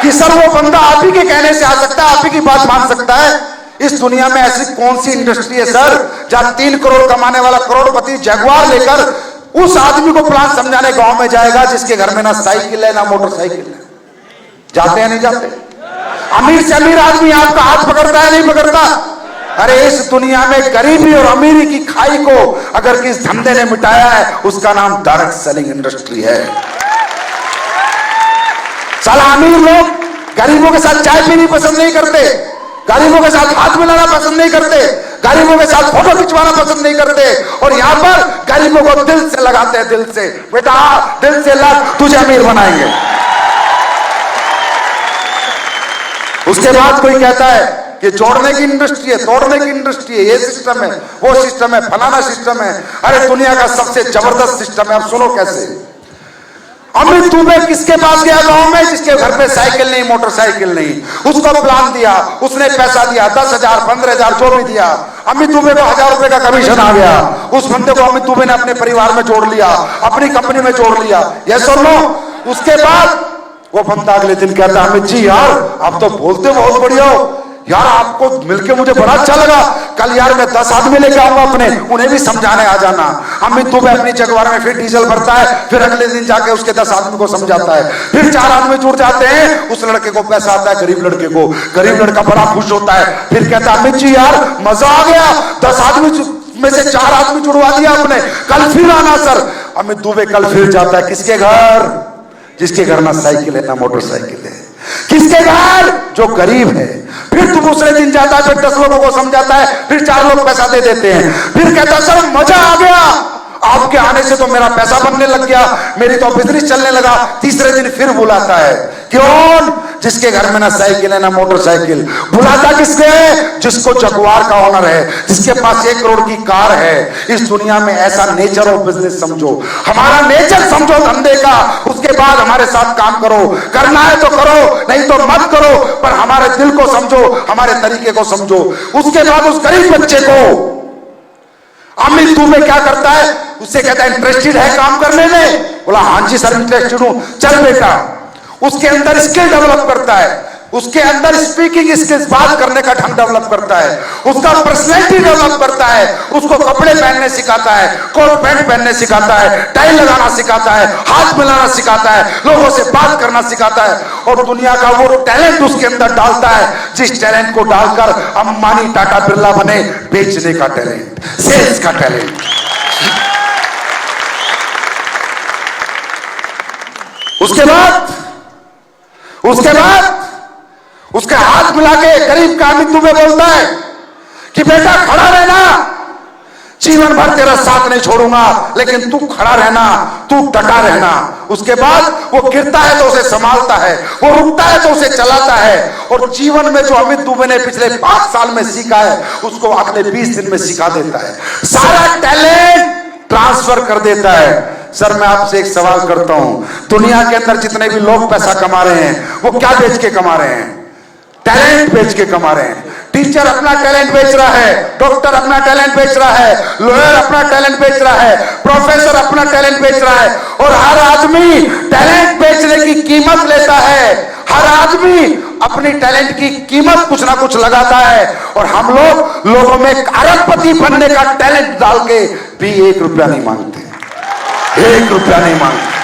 C: कि सर वो बंदा आप ही के कहने से आ सकता है, आप ही की बात मान सकता है? इस दुनिया में ऐसी कौन सी इंडस्ट्री है सर जहां 3 करोड़ कमाने वाला करोड़पति जगुआर लेकर उस आदमी को प्लान समझाने गांव में जाएगा जिसके घर में ना साइकिल है ना मोटरसाइकिल है? जाते हैं नहीं जाते? अमीर से अमीर आदमी आपका हाथ पकड़ता है नहीं पकड़ता? अरे इस दुनिया में गरीबी और अमीरी की खाई को अगर किस धंधे ने मिटाया है, उसका नाम डायरेक्ट सेलिंग इंडस्ट्री है। साला अमीर लोग गरीबों के साथ चाय पीनी पसंद नहीं करते, गरीबों के साथ हाथ मिलाना पसंद नहीं करते, गरीबों के साथ फोटो खिंचवाना पसंद नहीं करते, और यहां पर गरीबों को दिल से लगाते हैं, दिल से, बेटा दिल से लग, तुझे अमीर बनाएंगे। उसके बाद कोई कहता है कि जोड़ने की इंडस्ट्री है, तोड़ने की इंडस्ट्री है, ये सिस्टम है, वो सिस्टम है, फलाना सिस्टम है। अरे दुनिया का सबसे जबरदस्त सिस्टम है। अब सुनो कैसे। अमित दुबे किसके पास गया गांव में? जिसके घर पे साइकिल नहीं, मोटरसाइकिल नहीं। उसको प्लान दिया, उसने पैसा दिया, 10,000, 15,000 जो भी दिया। अमित दुबे को 1000 रुपए का कमीशन आ गया। उस बंदे को अमित दुबे ने अपने परिवार में जोड़ लिया, अपनी कंपनी में जोड़ लिया, यस और नो? उसके बाद वो बंदा अगले दिन कहता है, अमित जी यार आप तो बोलते बहुत बढ़िया हो यार, आपको मिलके मुझे बड़ा अच्छा लगा। कल यार मैं 10 आदमी लेके आऊंगा अपने, उन्हें भी समझाने आ जाना। अमित दुबे अपनी जगवार में फिर डीजल भरता है, फिर अगले दिन जाके उसके 10 आदमी को समझाता है, फिर 4 आदमी जुड़ जाते हैं। उस लड़के को पैसा आता है, गरीब लड़के को, गरीब लड़का बड़ा खुश होता है, फिर कहता है, अमित जी यार मजा आ गया, 10 आदमी में से 4 आदमी जुड़वा दिया आपने, कल फिर आना सर। अमित दुबे कल फिर जाता है, किसके घर? जिसके घर ना साइकिल है ना मोटरसाइकिल है। किसके घर? जो गरीब है। फिर तू दूसरे दिन जाता है, फिर 10 लोगों को समझाता है, फिर 4 लोग पैसा दे देते हैं, फिर कहता है सर मजा आ गया, आपके आने से तो मेरा पैसा बनने लग गया, मेरी तो बिजनेस चलने लगा। तीसरे दिन फिर बुलाता है, क्यों? जिसके घर में ना साइकिल है ना मोटरसाइकिल। बुलाता किसके? जिसको जगुआर का ऑनर है, जिसके पास 1 करोड़ की कार है। इस दुनिया में ऐसा नेचर ऑफ बिजनेस समझो, हमारा नेचर समझो धंधे का। उसके बाद हमारे साथ काम करो, करना है तो करो, नहीं तो मत करो, पर हमारे दिल को समझो, हमारे तरीके को समझो। उसके बाद उस गरीब बच्चे को अमित दुबे क्या करता है? उससे कहता है इंटरेस्टेड है काम करने में? बोला हाँ जी सर इंटरेस्टेड हूं, चल बेटा। उसके अंदर स्किल डेवलप करता है, उसके अंदर स्पीकिंग स्किल्स, बात करने का ढंग डेवलप करता है, उसका पर्सनैलिटी डेवलप करता है, उसको कपड़े पहनने सिखाता है, कोट पैंट पहनने सिखाता है, टाई लगाना सिखाता है, हाथ मिलाना सिखाता है, लोगों से बात करना सिखाता है, और दुनिया का वो टैलेंट उसके अंदर डालता है, जिस टैलेंट को डालकर अंबानी टाटा बिरला बने, बेचने का टैलेंट, सेल्स का टैलेंट। उसके बाद उसके हाथ मिला के करीब का अमित दुबे बोलता है कि बेटा खड़ा रहना, जीवन भर तेरा साथ नहीं छोड़ूंगा, लेकिन तू खड़ा रहना, तू डटा रहना। उसके बाद वो गिरता है तो उसे संभालता है, वो रुकता है तो उसे चलाता है। और जीवन में जो अमित दुबे ने पिछले 5 साल में सीखा है उसको अगले 20 दिन में सिखा देता है, सारा टैलेंट ट्रांसफर कर देता है। सर मैं आपसे एक सवाल करता हूं, दुनिया के अंदर जितने भी लोग पैसा कमा रहे हैं वो क्या बेच के कमा रहे हैं? टैलेंट बेच के कमा रहे हैं। टीचर अपना टैलेंट बेच रहा है, डॉक्टर अपना टैलेंट बेच रहा है, लॉयर अपना टैलेंट बेच रहा है, प्रोफेसर अपना टैलेंट बेच रहा है, और हर आदमी टैलेंट बेचने की कीमत लेता है। हर आदमी अपनी टैलेंट की कीमत कुछ ना कुछ लगाता है, और हम लोगों में अरबपति बनने का टैलेंट डाल के भी 1 रुपया नहीं मांगते, 1 रुपया नहीं मांगते।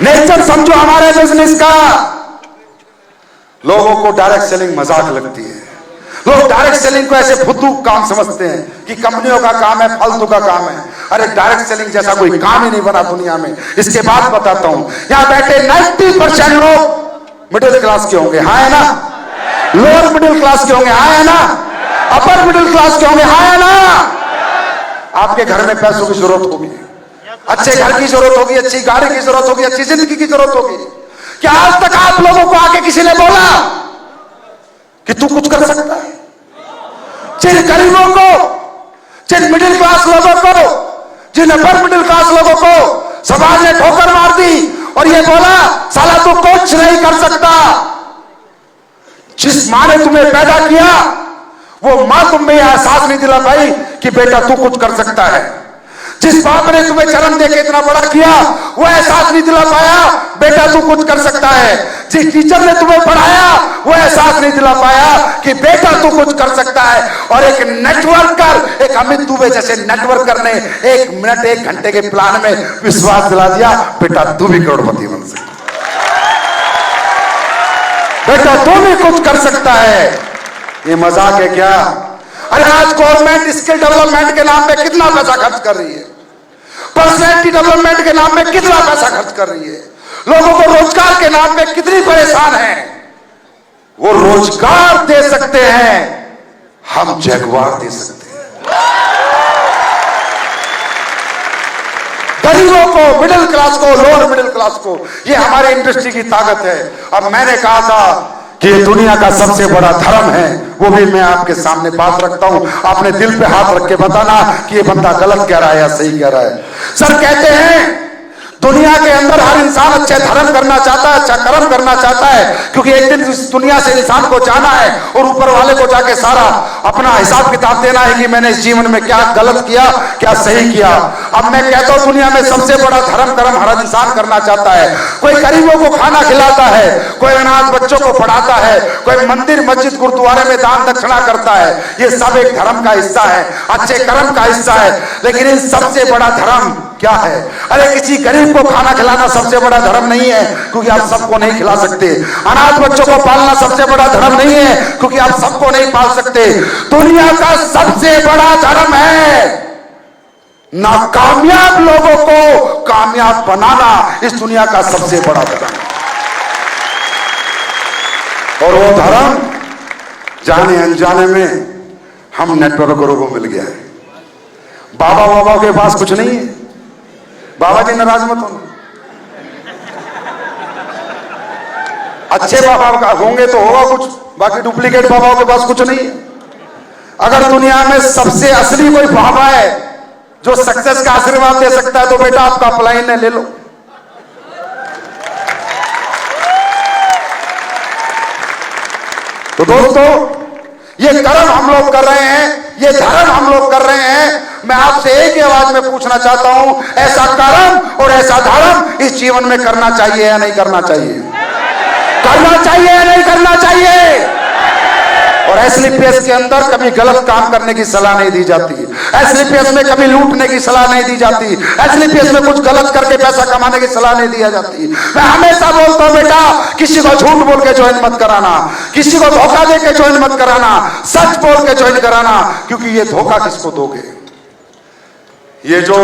C: नेचर समझो हमारे बिजनेस का। लोगों को डायरेक्ट सेलिंग मजाक लगती है, लोग डायरेक्ट सेलिंग को ऐसे फुद्दू काम समझते हैं कि कंपनियों का काम है, फालतू का काम है। अरे डायरेक्ट सेलिंग जैसा कोई काम ही नहीं बना दुनिया में। इसके बाद बताता हूं, यहां बैठे 90% लोग मिडिल क्लास के होंगे, हाँ है ना? लोअर मिडिल क्लास के होंगे, हाँ है ना? अपर मिडिल क्लास के होंगे, हाँ है ना? आपके घर में पैसों की जरूरत होगी, अच्छे घर की जरूरत होगी, अच्छी गाड़ी की जरूरत होगी, अच्छी जिंदगी की जरूरत होगी। क्या आज तक आप लोगों को आके किसी ने बोला कि तू कुछ कर सकता है? जिन गरीबों को, जिन मिडिल क्लास लोगों को, जिन अपर मिडिल क्लास लोगों को समाज ने ठोकर मार दी और ये बोला साला तू कुछ नहीं कर सकता। जिस मां ने तुम्हें पैदा किया वो मां तुम्हें एहसास नहीं दिला पाई कि बेटा तू कुछ कर सकता है। जिस बाप ने तुम्हें जन्म देके इतना बड़ा किया वो एहसास नहीं दिला पाया बेटा तू कुछ कर सकता है। जिस टीचर ने तुम्हें पढ़ाया वो एहसास नहीं दिला पाया कि बेटा तू कुछ कर सकता है। और एक नेटवर्कर, एक अमित दुबे जैसे नेटवर्कर ने 1 मिनट 1 घंटे के प्लान में विश्वास दिला दिया, बेटा तू भी करोड़पति बन सकता, बेटा तू भी कुछ कर सकता है। ये मजाक है क्या? अरे आज गवर्नमेंट स्किल डेवलपमेंट के नाम पे कितना पैसा खर्च कर रही है, पर्सनैलिटी डेवलपमेंट के नाम पे कितना पैसा खर्च कर रही है, लोगों को रोजगार के नाम पे कितनी परेशान है। वो रोजगार दे सकते हैं, हम जगुआर दे सकते हैं। गरीबों को, मिडिल क्लास को, लोअर मिडिल क्लास को, ये हमारे इंडस्ट्री की ताकत है। अब मैंने कहा था कि ये दुनिया का सबसे बड़ा धर्म है, वो भी मैं आपके सामने बात रखता हूं। आपने दिल पे हाथ रख के बताना कि ये बंदा गलत कह रहा है या सही कह रहा है। सर कहते हैं दुनिया के अंदर हर इंसान अच्छे धर्म करना चाहता है, अच्छा कर्म करना चाहता है, क्योंकि एक दिन इस दुनिया से इंसान को जाना है और ऊपर वाले को जाके सारा अपना हिसाब किताब देना है कि मैंने इस जीवन में क्या गलत किया, क्या सही किया। अब मैं कहता हूं दुनिया में सबसे बड़ा धर्म कर्म हर इंसान करना चाहता है। कोई गरीबों को खाना खिलाता है, कोई अनाथ बच्चों को पढ़ाता है, कोई मंदिर मस्जिद गुरुद्वारे में दान दक्षिणा करता है। ये सब एक धर्म का हिस्सा है, अच्छे कर्म का हिस्सा है। लेकिन इन सबसे बड़ा धर्म क्या है? अरे किसी गरीब को खाना खिलाना सबसे बड़ा धर्म नहीं है, क्योंकि आप सबको नहीं खिला सकते। अनाथ बच्चों को पालना सबसे बड़ा धर्म नहीं है, क्योंकि आप सबको नहीं पाल सकते। दुनिया का सबसे बड़ा धर्म है नाकामयाब लोगों को कामयाब बनाना। इस दुनिया का सबसे बड़ा धर्म, और वो धर्म जाने अनजाने में हम नेटवर्करों को मिल गया है। बाबा के पास कुछ नहीं है। बाबा जी नाराज मत हो, अच्छे बाबा का होंगे तो होगा कुछ, बाकी डुप्लीकेट बाबाओं के पास कुछ नहीं है। अगर दुनिया में सबसे असली कोई बाबा है जो सक्सेस का आशीर्वाद दे सकता है तो बेटा आपका अप्लाइन है, ले लो। तो दोस्तों ये कर्म हम लोग कर रहे हैं, ये धर्म हम लोग कर रहे हैं। मैं आपसे एक ही आवाज में पूछना चाहता हूं, ऐसा कर्म और ऐसा धर्म इस जीवन में करना चाहिए या नहीं करना चाहिए? करना चाहिए या नहीं करना चाहिए? और एसलीपीएस के अंदर कभी गलत काम करने की सलाह नहीं दी जाती, एसलीपीएस में कभी लूटने की सलाह नहीं दी जाती, एसलीपीएस में कुछ गलत करके पैसा कमाने की सलाह नहीं दी जाती। मैं हमेशा बोलता हूं बेटा किसी को झूठ बोल के ज्वाइन मत कराना, किसी को धोखा दे के ज्वाइन मत कराना, सच बोल के ज्वाइन कराना, क्योंकि ये धोखा किसको दोगे? ये जो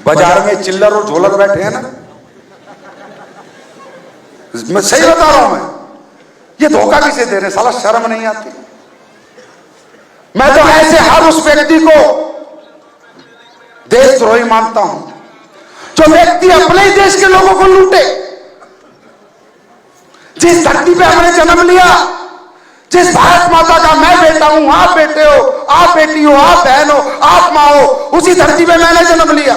C: बाजार में चिल्लर और झोलर बैठे हैं ना, मैं सही बता रहा हूं। मैं ये धोखा किसे दे रहे, साला शर्म नहीं आती। मैं तो ऐसे हर उस व्यक्ति को देशद्रोही मानता हूं जो व्यक्ति अपने ही देश के लोगों को लूटे। जिस धरती पे हमने जन्म लिया, जिस भारत माता का मैं बेटा हूं, आप बेटे हो, आप बेटी हो, आप बहन हो, आप मां हो, उसी धरती पे मैंने जन्म लिया।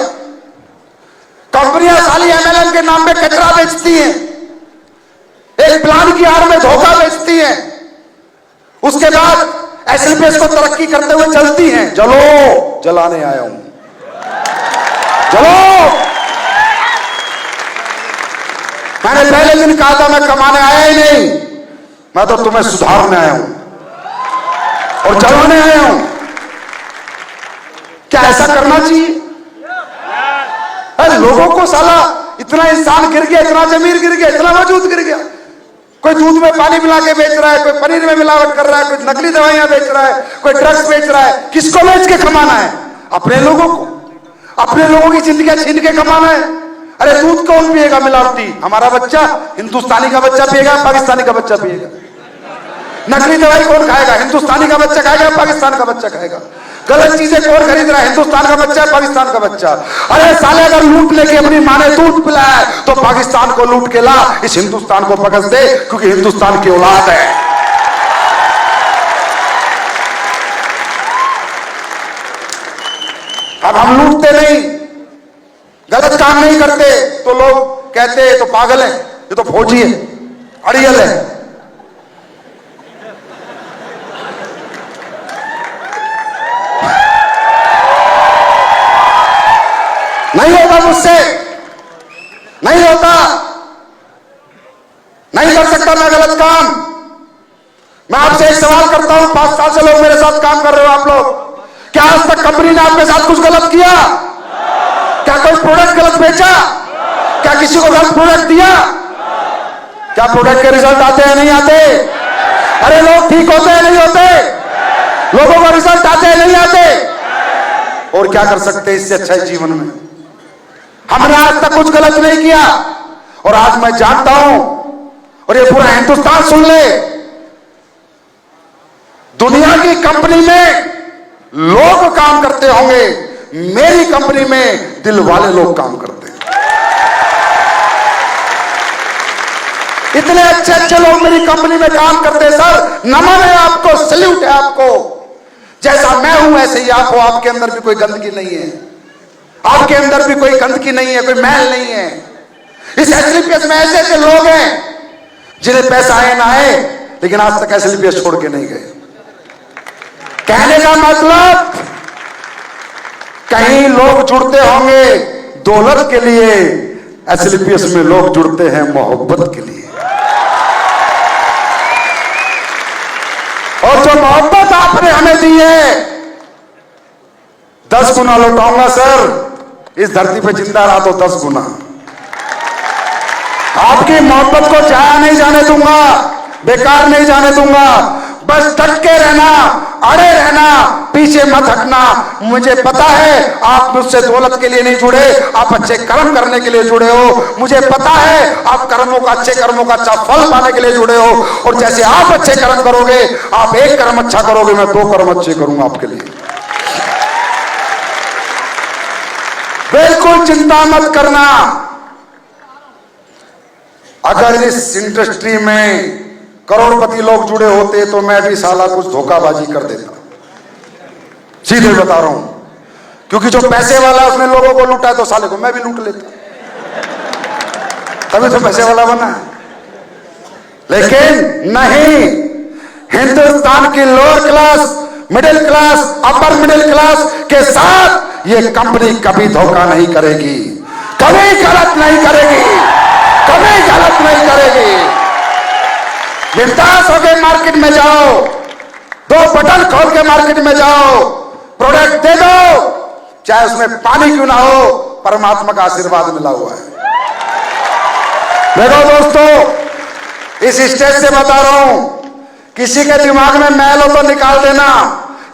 C: कंपनियां साली एमएलएम के नाम पे कचरा बेचती हैं, एक प्लान की आड़ में धोखा बेचती हैं, उसके बाद एसएलपीएस को तरक्की करते हुए चलती हैं। चलो जलाने आया हूं, चलो। मैंने पहले दिन कहा था मैं कमाने आया ही नहीं, मैं तो तुम्हें सुधारने आया हूं और जलाने आया हूं। क्या ऐसा करना चाहिए? अरे लोगों को साला इतना इंसान गिर गया, इतना जमीर गिर गया, इतना वजूद गिर गया। कोई दूध में पानी मिला के बेच रहा है, कोई पनीर में मिलावट कर रहा है, कोई नकली दवाइयां बेच रहा है, कोई ड्रग्स बेच रहा है। किसको बेच के कमाना है? अपने लोगों को, अपने लोगों की जिंदगी छीन के कमाना है। अरे दूध कौन पिएगा मिलावटी? हमारा बच्चा, हिंदुस्तानी का बच्चा पिएगा, पाकिस्तानी का बच्चा पिएगा। नकली दवाई कौन खाएगा? हिंदुस्तानी का बच्चा खाएगा, पाकिस्तान का बच्चा खाएगा। गलत चीजें कौन खरीद रहा है? हिंदुस्तान का बच्चा, पाकिस्तान का बच्चा। अरे साले अगर लूट लेके अपनी माँ ने दूध पिलाया तो पाकिस्तान को लूट के ला, इस हिंदुस्तान को पकड़ दे, क्योंकि हिंदुस्तान की औलाद है। अब हम लूटते नहीं, गलत काम नहीं करते तो लोग कहते तो पागल है, ये तो फौजी है, अड़ियल है। नहीं होता मुझसे, नहीं होता, नहीं कर सकता मैं गलत काम। मैं आपसे एक सवाल करता हूं, 5 साल से लोग मेरे साथ काम कर रहे हो आप लोग, क्या आज तक कंपनी ने आपके साथ कुछ गलत किया? क्या कोई प्रोडक्ट गलत बेचा? क्या किसी को गलत प्रोडक्ट दिया? क्या प्रोडक्ट के रिजल्ट आते हैं नहीं आते? अरे लोग ठीक होते हैं नहीं होते? लोगों का रिजल्ट आते हैं नहीं आते? और क्या कर सकते हैं इससे अच्छा जीवन में? हमने आज तक कुछ गलत नहीं किया और आज मैं जानता हूं, और ये पूरा हिंदुस्तान सुन ले, दुनिया की कंपनी में लोग काम करते होंगे, मेरी कंपनी में दिल वाले लोग काम करते हैं। इतने अच्छे अच्छे लोग मेरी कंपनी में काम करते हैं। सर नमन है आपको, सल्यूट है आपको। जैसा मैं हूं ऐसे ही आप हो, आपके अंदर भी कोई गंदगी नहीं है, आपके अंदर भी कोई गंदगी नहीं है, कोई मैल नहीं है। इस एसएलपीएस में ऐसे ऐसे लोग हैं जिन्हें पैसा आए ना आए, लेकिन आज तक एसएलपीएस छोड़ के नहीं गए। कहने का मतलब, कहीं लोग जुड़ते होंगे दौलत के लिए, एसएलपीएस में लोग जुड़ते हैं मोहब्बत के लिए। और जो मोहब्बत आपने हमें दी है 10 गुना लौटाऊंगा सर। इस धरती पे जिंदा रहा तो 10 गुना। आपकी मोहब्बत को जाया नहीं जाने दूंगा, बेकार नहीं जाने दूंगा। बस डट के रहना, अड़े रहना, पीछे मत हटना। मुझे पता है आप मुझसे दौलत के लिए नहीं जुड़े, आप अच्छे कर्म करने के लिए जुड़े हो। मुझे पता है आप कर्मों का, अच्छे कर्मों का अच्छा फल पाने के लिए जुड़े हो। और जैसे आप अच्छे कर्म करोगे, आप एक कर्म अच्छा करोगे, मैं 2 कर्म अच्छे करूंगा आपके लिए। बिल्कुल चिंता मत करना। अगर इस इंडस्ट्री में करोड़पति लोग जुड़े होते तो मैं भी साला कुछ धोखाबाजी कर देता, सीधे बता रहा हूं। क्योंकि जो पैसे वाला उसने लोगों को लूटा तो साले को मैं भी लूट लेता, तभी तो पैसे वाला बना। लेकिन नहीं, हिंदुस्तान की lower class, middle class, upper middle class के साथ ये कंपनी कभी धोखा नहीं करेगी, कभी गलत नहीं करेगी, कभी गलत नहीं करेगी। बिंदास होकर मार्केट में जाओ, 2 बटन खोल के मार्केट में जाओ, प्रोडक्ट दे दो, चाहे उसमें पानी क्यों ना हो, परमात्मा का आशीर्वाद मिला हुआ है। देखो दोस्तों, इस स्टेज से बता रहा हूं, किसी के दिमाग में मैल हो तो निकाल देना।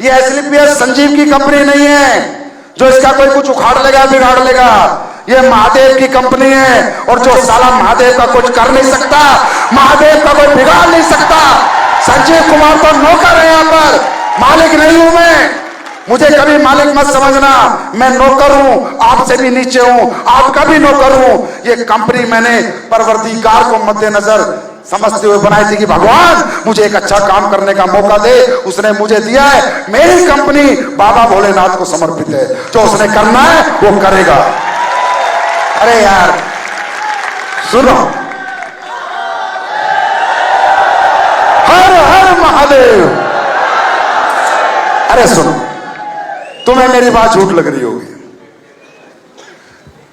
C: ये एसएलपीएस संजीव की कंपनी नहीं है। जो इसका कोई कुछ उखाड़ लेगा बिगाड़ लेगा। ये महादेव की कंपनी है और जो साला महादेव का कुछ कर नहीं सकता, महादेव का कोई बिगाड़ नहीं सकता। संजीव कुमार तो नौकर है, यहाँ पर मालिक नहीं हूं मैं। मुझे कभी मालिक मत समझना, मैं नौकर हूं, आपसे भी नीचे हूं, आपका भी नौकर हूं। ये कंपनी मैंने परवरदिगार को मद्देनजर समझते हुए बनाई थी कि भगवान मुझे एक अच्छा काम करने का मौका दे, उसने मुझे दिया है। मेरी कंपनी बाबा भोलेनाथ को समर्पित है, जो उसने करना है वो करेगा। अरे यार सुनो, हर हर महादेव। अरे सुनो, तुम्हें मेरी बात झूठ लग रही होगी।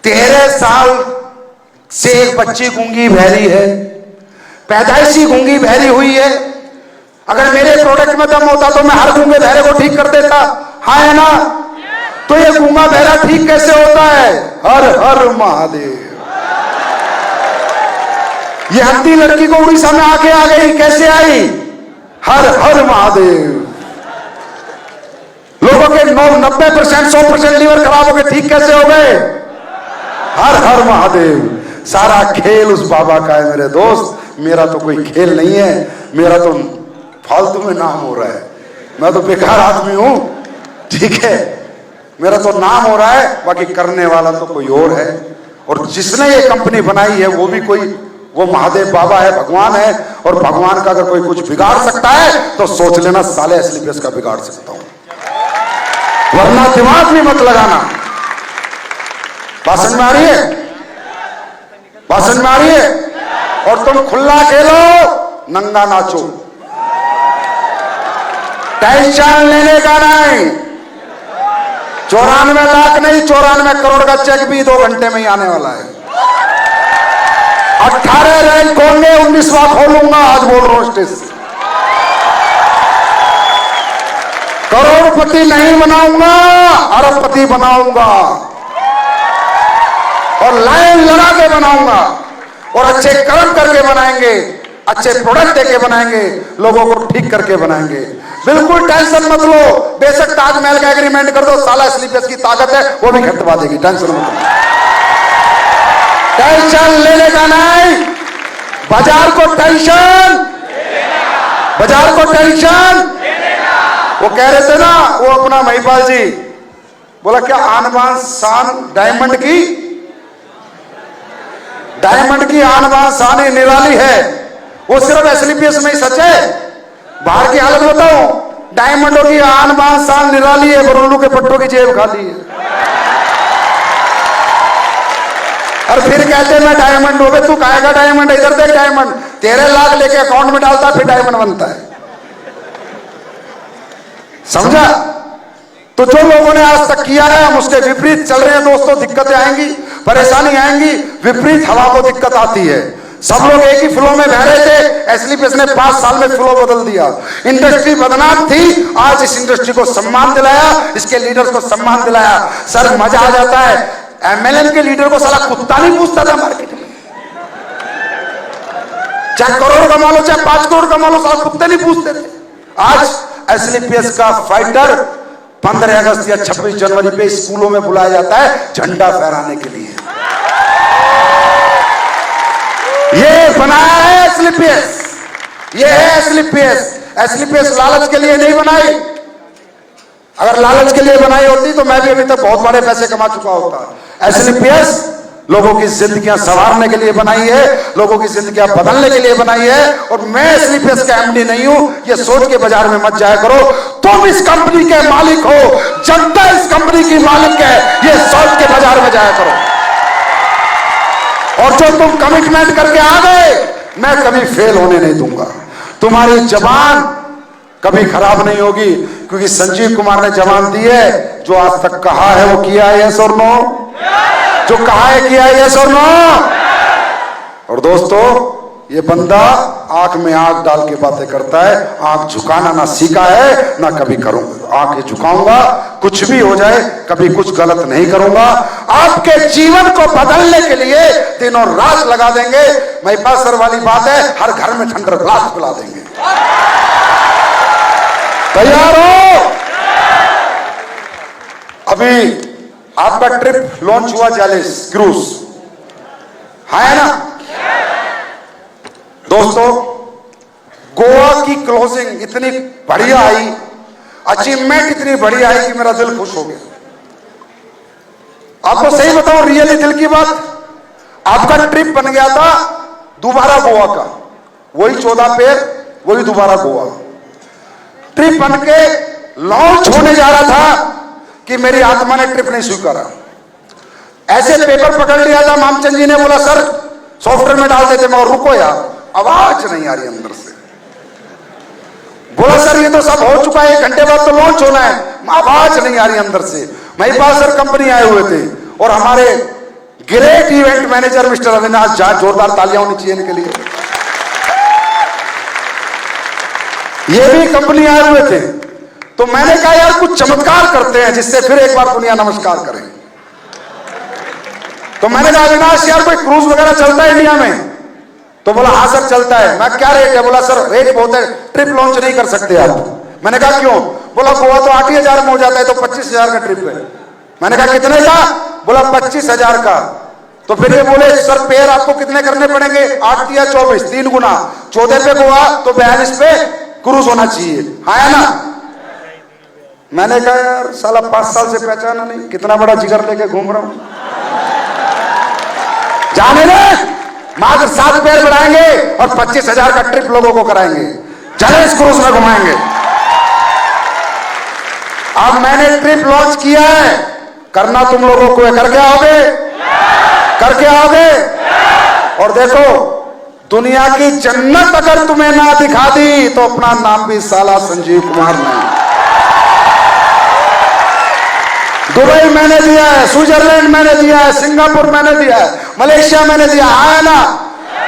C: 13 साल से एक बच्ची गूंगी बहरी है, पैदाइशी गूंगी बहरी हुई है। अगर मेरे प्रोडक्ट में दम होता तो मैं हर गूंगे बहरे को ठीक कर देता, हाँ है ना? तो ये गूंगा बहरा ठीक कैसे होता है? हर हर महादेव। ये हत्ती लड़की को उड़ीसा में आके आ गई, कैसे आई? हर हर महादेव। लोगों के 90% 100% लीवर खराब हो गए, ठीक कैसे हो गए? हर हर महादेव। सारा खेल उस बाबा का है मेरे दोस्त, मेरा तो कोई खेल नहीं है। मेरा तो फालतू में नाम हो रहा है, मैं तो बेकार आदमी हूं, ठीक है? मेरा तो नाम हो रहा है, बाकी करने वाला तो कोई और है। और जिसने ये कंपनी बनाई है वो भी कोई, वो महादेव बाबा है, भगवान है। और भगवान का अगर कोई कुछ बिगाड़ सकता है तो सोच लेना साले एसलीपीएस का बिगाड़ सकता हूं, वरना दिमाग भी मत लगाना। बात समझ में आ रही है? बात समझ में आ रही है? और तुम खुला खेलो, नंगा नाचो, टेंशन लेने का नहीं। 94 लाख नहीं, 94 करोड़ का चेक भी 2 घंटे में ही आने वाला है। 18 रैंक होंगे, 19वां खोलूंगा, आज बोल रहा हूं स्टेज से। करोड़पति नहीं बनाऊंगा, अरबपति बनाऊंगा, और लाइन लगा के बनाऊंगा, और अच्छे कर्म करके बनाएंगे, अच्छे प्रोडक्ट देके बनाएंगे, लोगों को ठीक करके बनाएंगे। बिल्कुल टेंशन मत लो, बेशक ताजमहल का एग्रीमेंट कर दो, साला एसलीपीएस की ताकत है, वो भी खटवा देगी, टेंशन मत लो। टेंशन लेने का नहीं, बाजार को टेंशन, बाजार को टेंशन। वो कह रहे थे ना, वो अपना महिपाल जी बोला क्या आन बान शान डायमंड की आन बान शान ही निराली है। वो सिर्फ एसलीपीएस में ही सच है, बाहर की हालत बताओ, डायमंडों की आन बान शान निराली है, बरोलू के पट्टों की जेब खाली है। और फिर कहते मैं डायमंड हो गए, तू खाएगा डायमंड, इधर देख डायमंड, 13 लाख लेके अकाउंट में डालता फिर डायमंड बनता है, समझा? तो जो लोगों ने आज तक किया है हम उसके विपरीत चल रहे हैं दोस्तों। दिक्कतें आएंगी, परेशानी आएंगी, विपरीत हवा को दिक्कत आती है। सब लोग एक ही फ्लो में बह रहे थे, एसलीपीएस ने 5 साल में फ्लो बदल दिया। इंडस्ट्री बदनाम थी, आज इस इंडस्ट्री को सम्मान दिलाया, इसके लीडर्स को सम्मान दिलाया। सर मजा आ जाता है, एमएलएम के लीडर को साला कुत्ता नहीं पूछता था मार्केट में, चाहे करोड़ कमा लो चाहे 5 करोड़ कमा लो, साला कुत्ते नहीं पूछते थे। आज एसलीपीएस का फाइटर 15 अगस्त या 26 जनवरी पे स्कूलों में बुलाया जाता है झंडा फहराने के लिए। ये बनाया है एसलीपीएस, ये है एसलीपीएस। एसलीपीएस लालच के लिए नहीं बनाई, अगर लालच के लिए बनाई होती तो मैं भी अभी तक बहुत बड़े पैसे कमा चुका होता। एसलीपीएस लोगों की जिंदगियां संवारने के लिए बनाई है, लोगों की जिंदगियां बदलने के लिए बनाई है। और मैं एसलीपीएस का एमडी नहीं हूं, ये सोच के बाजार में मत जाया करो तुम इस कंपनी के मालिक हो, जनता इस कंपनी की मालिक है, ये सोच के बाजार में जाया करो। और जो तुम कमिटमेंट करके आ गए, मैं कभी फेल होने नहीं दूंगा। तुम्हारी जबान कभी खराब नहीं होगी, क्योंकि संजीव कुमार ने जबान दी है, जो आज तक कहा है वो किया है, यस और नो? जो कहा है किया है, यस और नो? और दोस्तों ये बंदा आंख में आंख डाल के बातें करता है, आंख झुकाना ना सीखा है, ना कभी करूंगा। आंखें झुकाऊंगा, कुछ भी हो जाए, कभी कुछ गलत नहीं करूंगा। आपके जीवन को बदलने के लिए दिनों रात लगा देंगे। महिपाल सर वाली बात है, हर घर में ठंडर ग्लास पिला देंगे। तैयार हो? अभी आपका ट्रिप लॉन्च हुआ जालिस क्रूज, है ना दोस्तों। गोवा की क्लोजिंग इतनी बढ़िया आई, अचीवमेंट इतनी बढ़िया आई कि मेरा दिल खुश हो गया। आपको सही बताऊं, रियली दिल की बात, आपका ट्रिप बन गया था दोबारा गोवा का, वही 14 पेर, वही दोबारा गोवा ट्रिप बन के लॉन्च होने जा रहा था कि मेरी आत्मा ने ट्रिप नहीं स्वीकारा। ऐसे पेपर पकड़ लिया था, मामचंद जी ने बोला सर सॉफ्टवेयर में डाल देते, मगर रुको यार, आवाज नहीं आ रही अंदर से। बोला सर ये तो सब हो चुका है, 1 घंटे बाद तो लॉन्च होना है, आवाज नहीं आ रही अंदर से। महिपाल सर कंपनी आए हुए थे और हमारे great event manager mister Avinash Jha, जोरदार तालियां होनी चाहिए इनके लिए, ये भी कंपनी आए हुए थे। तो मैंने कहा यार कुछ चमत्कार करते हैं जिससे फिर एक बार दुनिया नमस्कार करें। तो मैंने कहा अविनाश यार कोई क्रूज वगैरह चलता है इंडिया में? तो बोला हाँ सर चलता है। मैं क्या रेट है? बोला सर रेट बहुत है, ट्रिप लॉन्च नहीं कर सकते आप। मैंने कहा क्यों? बोला गोवा तो 8,000 में हो जाता है, तो 25,000 का ट्रिप है। मैंने कहा कितने का? बोला 25,000 का। तो फिर ये बोले सर पेयर आपको कितने करने पड़ेंगे? 8 या 24, 3 गुना, 14 पे गोवा तो 42 पे क्रूज होना चाहिए, है ना। मैंने कहा यार साला 5 साल से पहचाना नहीं, कितना बड़ा जिगर लेके घूम रहा हूं, जाने दे। मात्र 7 पेयर बढ़ाएंगे और 25,000 का ट्रिप लोगों को कराएंगे, चले इस क्रूज में घुमाएंगे। अब मैंने ट्रिप लॉन्च किया है, करना तुम लोगों को है, करके आओगे? करके आओगे? और देखो दुनिया की जन्नत अगर तुम्हें ना दिखा दी तो अपना नाम भी साला संजीव कुमार नहीं। दुबई मैंने दिया है, स्विट्जरलैंड मैंने दिया है, सिंगापुर मैंने दिया है, मलेशिया मैंने दिया है ना।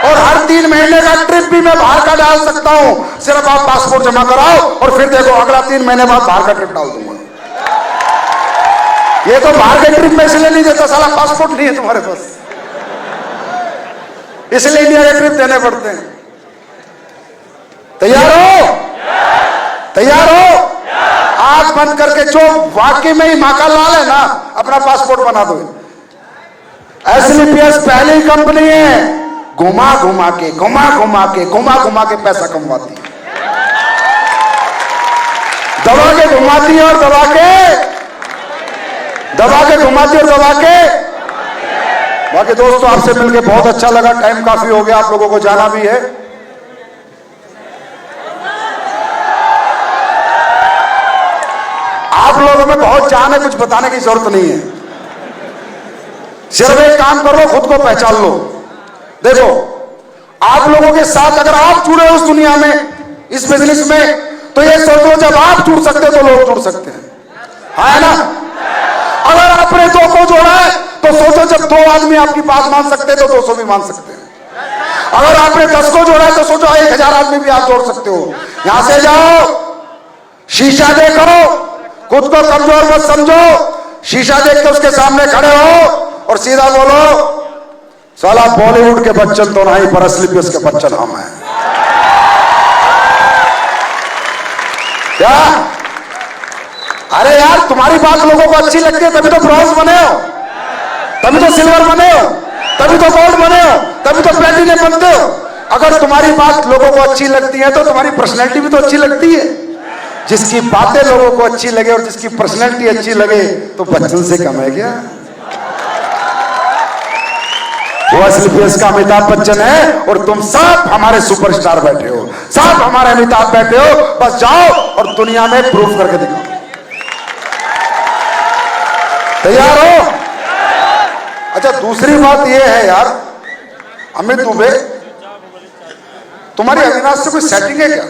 C: और हर 3 महीने का ट्रिप भी मैं बाहर का डाल सकता हूं, सिर्फ आप पासपोर्ट जमा कराओ और फिर देखो अगला 3 महीने बाद बाहर का ट्रिप डाल दूंगा। ये तो बाहर के ट्रिप में इसलिए नहीं देता, साला पासपोर्ट नहीं है तुम्हारे पास, इसलिए इंडिया के ट्रिप देने पड़ते हैं। तैयार हो? तैयार हो? आंख बंद करके जो वाकई में ही माँ का लाल है ना, अपना पासपोर्ट बना दो। एसलीपीएस पहली कंपनी है घुमा घुमा के पैसा कमवाती है, दबा के घुमाती है और दबा के दबा के। बाकी दोस्तों आपसे मिलकर बहुत अच्छा लगा, टाइम काफी हो गया, आप लोगों को जाना भी है। आप लोगों में बहुत जान है, कुछ बताने की जरूरत नहीं है, सिर्फ एक काम कर लो, खुद को पहचान लो। देखो आप लोगों के साथ अगर आप जुड़े हो उस दुनिया में, इस बिजनेस में, तो ये सोच लो जब आप जुड़ सकते तो लोग जुड़ सकते हैं, है ना। अगर आपने 2 को जोड़ा है तो सोचो जब 2 आदमी आपकी बात मान सकते हैं तो 200 भी मान सकते हैं। अगर आपने 10 को जोड़ा है तो सोचो 1,000 आदमी भी आप जोड़ सकते हो। यहां से जाओ, शीशा देखो, खुद को कमजोर मत समझो, शीशा देख के उसके सामने खड़े हो और सीधा बोलो साला बॉलीवुड के बच्चन तो नहीं पर एसलीपीएस के बच्चन हम हैं। क्या? अरे यार तुम्हारी बात लोगों को अच्छी लगती है तभी तो ब्रॉन्ज बने हो, तभी तो सिल्वर बने हो, तभी तो गोल्ड बने हो, तभी तो प्लेटिनम बनते हो। अगर तुम्हारी बात लोगों को अच्छी लगती है तो तुम्हारी पर्सनैलिटी भी तो अच्छी लगती है। जिसकी बातें लोगों को अच्छी लगे और जिसकी पर्सनैलिटी अच्छी लगे तो बच्चन से कम है क्या? वो एसलीपीएस का अमिताभ बच्चन है और तुम सब हमारे सुपरस्टार बैठे हो, सब हमारे अमिताभ बैठे हो। बस जाओ और दुनिया में प्रूफ करके दिखाओ। तैयार हो? अच्छा दूसरी बात यह है यार, अमित दुबे तुम्हारी अविनाश से कोई सेटिंग है क्या?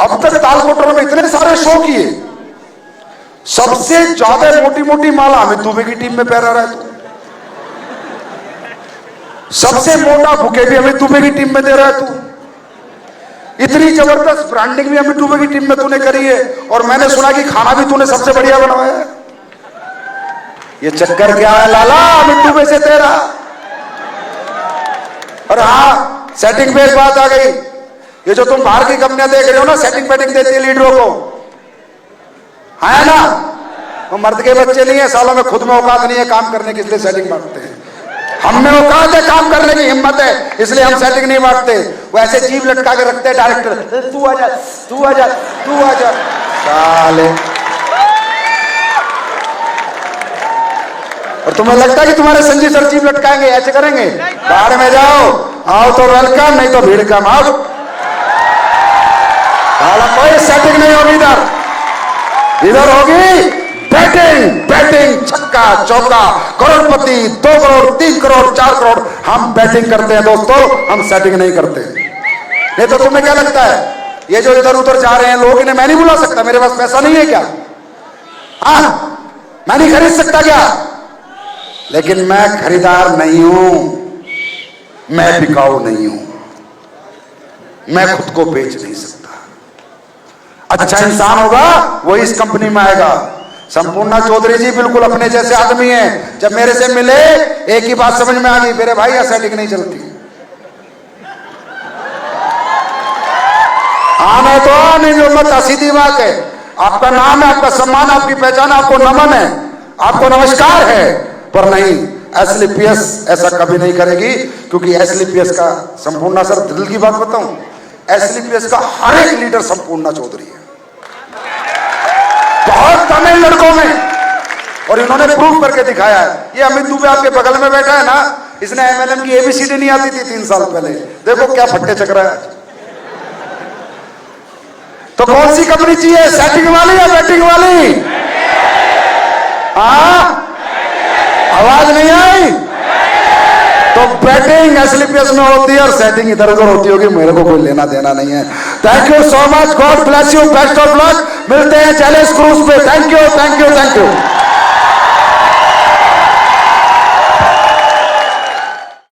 C: अब तक तालकोटर में इतने सारे शो किए, सबसे ज्यादा मोटी मोटी माला अमित दुबे की टीम में पहरा रहा है तू, सबसे मोटा बुके भी अमित दुबे की टीम में दे रहा है तू, इतनी जबरदस्त ब्रांडिंग भी अमित दुबे की टीम में तूने करी है, और मैंने सुना कि खाना भी तूने सबसे बढ़िया बनवाया है। ये चक्कर क्या है लाला अमित दुबे से तेरा? और हाँ सेटिंग पे एक बात आ गई, ये जो तुम बाहर की कंपनियां देख रहे हो ना सेटिंग वेटिंग देती है लीडरों को, है ना? वो मर्द के बच्चे नहीं है, सालों में खुद में औकात नहीं है काम करने की, इसलिए सेटिंग बांटते हैं। हम में औकात है, काम करने की हिम्मत है, इसलिए हम सेटिंग नहीं बांटते। वो ऐसे जीभ लटका के रखते हैं डायरेक्टर, तू आजा तू आजा तू आजा साले। और तुम्हें लगता है कि तुम्हारे संजीव सर जीभ लटकाएंगे, ऐसे करेंगे? बाहर में जाओ, आओ तो वेलकम, नहीं तो भीड़ कम। आओ, कोई सेटिंग नहीं होगी इधर, इधर होगी बैटिंग, बैटिंग, छक्का चौका, करोड़पति, 2 करोड़ 3 करोड़ 4 करोड़। हम बैटिंग करते हैं दोस्तों, हम सेटिंग नहीं करते। नहीं तो तुम्हें क्या लगता है ये जो इधर उधर जा रहे हैं लोग, इन्हें मैं नहीं बुला सकता? मेरे पास पैसा नहीं है क्या? मैं नहीं खरीद सकता क्या? लेकिन मैं खरीदार नहीं हूं, मैं बिकाऊ नहीं हूं, मैं खुद को बेच नहीं सकता। अच्छा इंसान होगा वही इस कंपनी में आएगा। संपूर्णा चौधरी जी बिल्कुल अपने जैसे आदमी हैं। जब मेरे से मिले एक ही बात समझ में आ गई, मेरे भाई सेटिंग नहीं चलती। आने तो आने जो मत, सीधी बात है। आपका नाम है, आपका सम्मान, आपकी पहचान, आपको नमन है, आपको नमस्कार है, पर नहीं, एसलीपीएस ऐसा कभी नहीं करेगी। क्योंकि एसलीपीएस का, संपूर्णा सर दिल की बात बताऊं, एसलीपीएस का हर एक लीडर संपूर्णा चौधरी है, बहुत तमिल लड़कों में, और इन्होंने प्रूफ करके दिखाया है। ये अमित दुबे आपके बगल में बैठा है ना, इसने एमएलएम की एबीसीडी नहीं आती थी 3 साल पहले, देखो क्या फट्टे चक रहा है। तो कौन सी कंपनी चाहिए, सेटिंग वाली या बैटिंग वाली? आवाज नहीं आई? तो बैटिंग एसलीपीएस में होती है और सेटिंग इधर उधर होती होगी, मेरे को कोई लेना देना नहीं है। Thank you so much, God bless you, best of luck. मिलते हैं चैलेंज क्रूज पे। Thank you thank you thank you.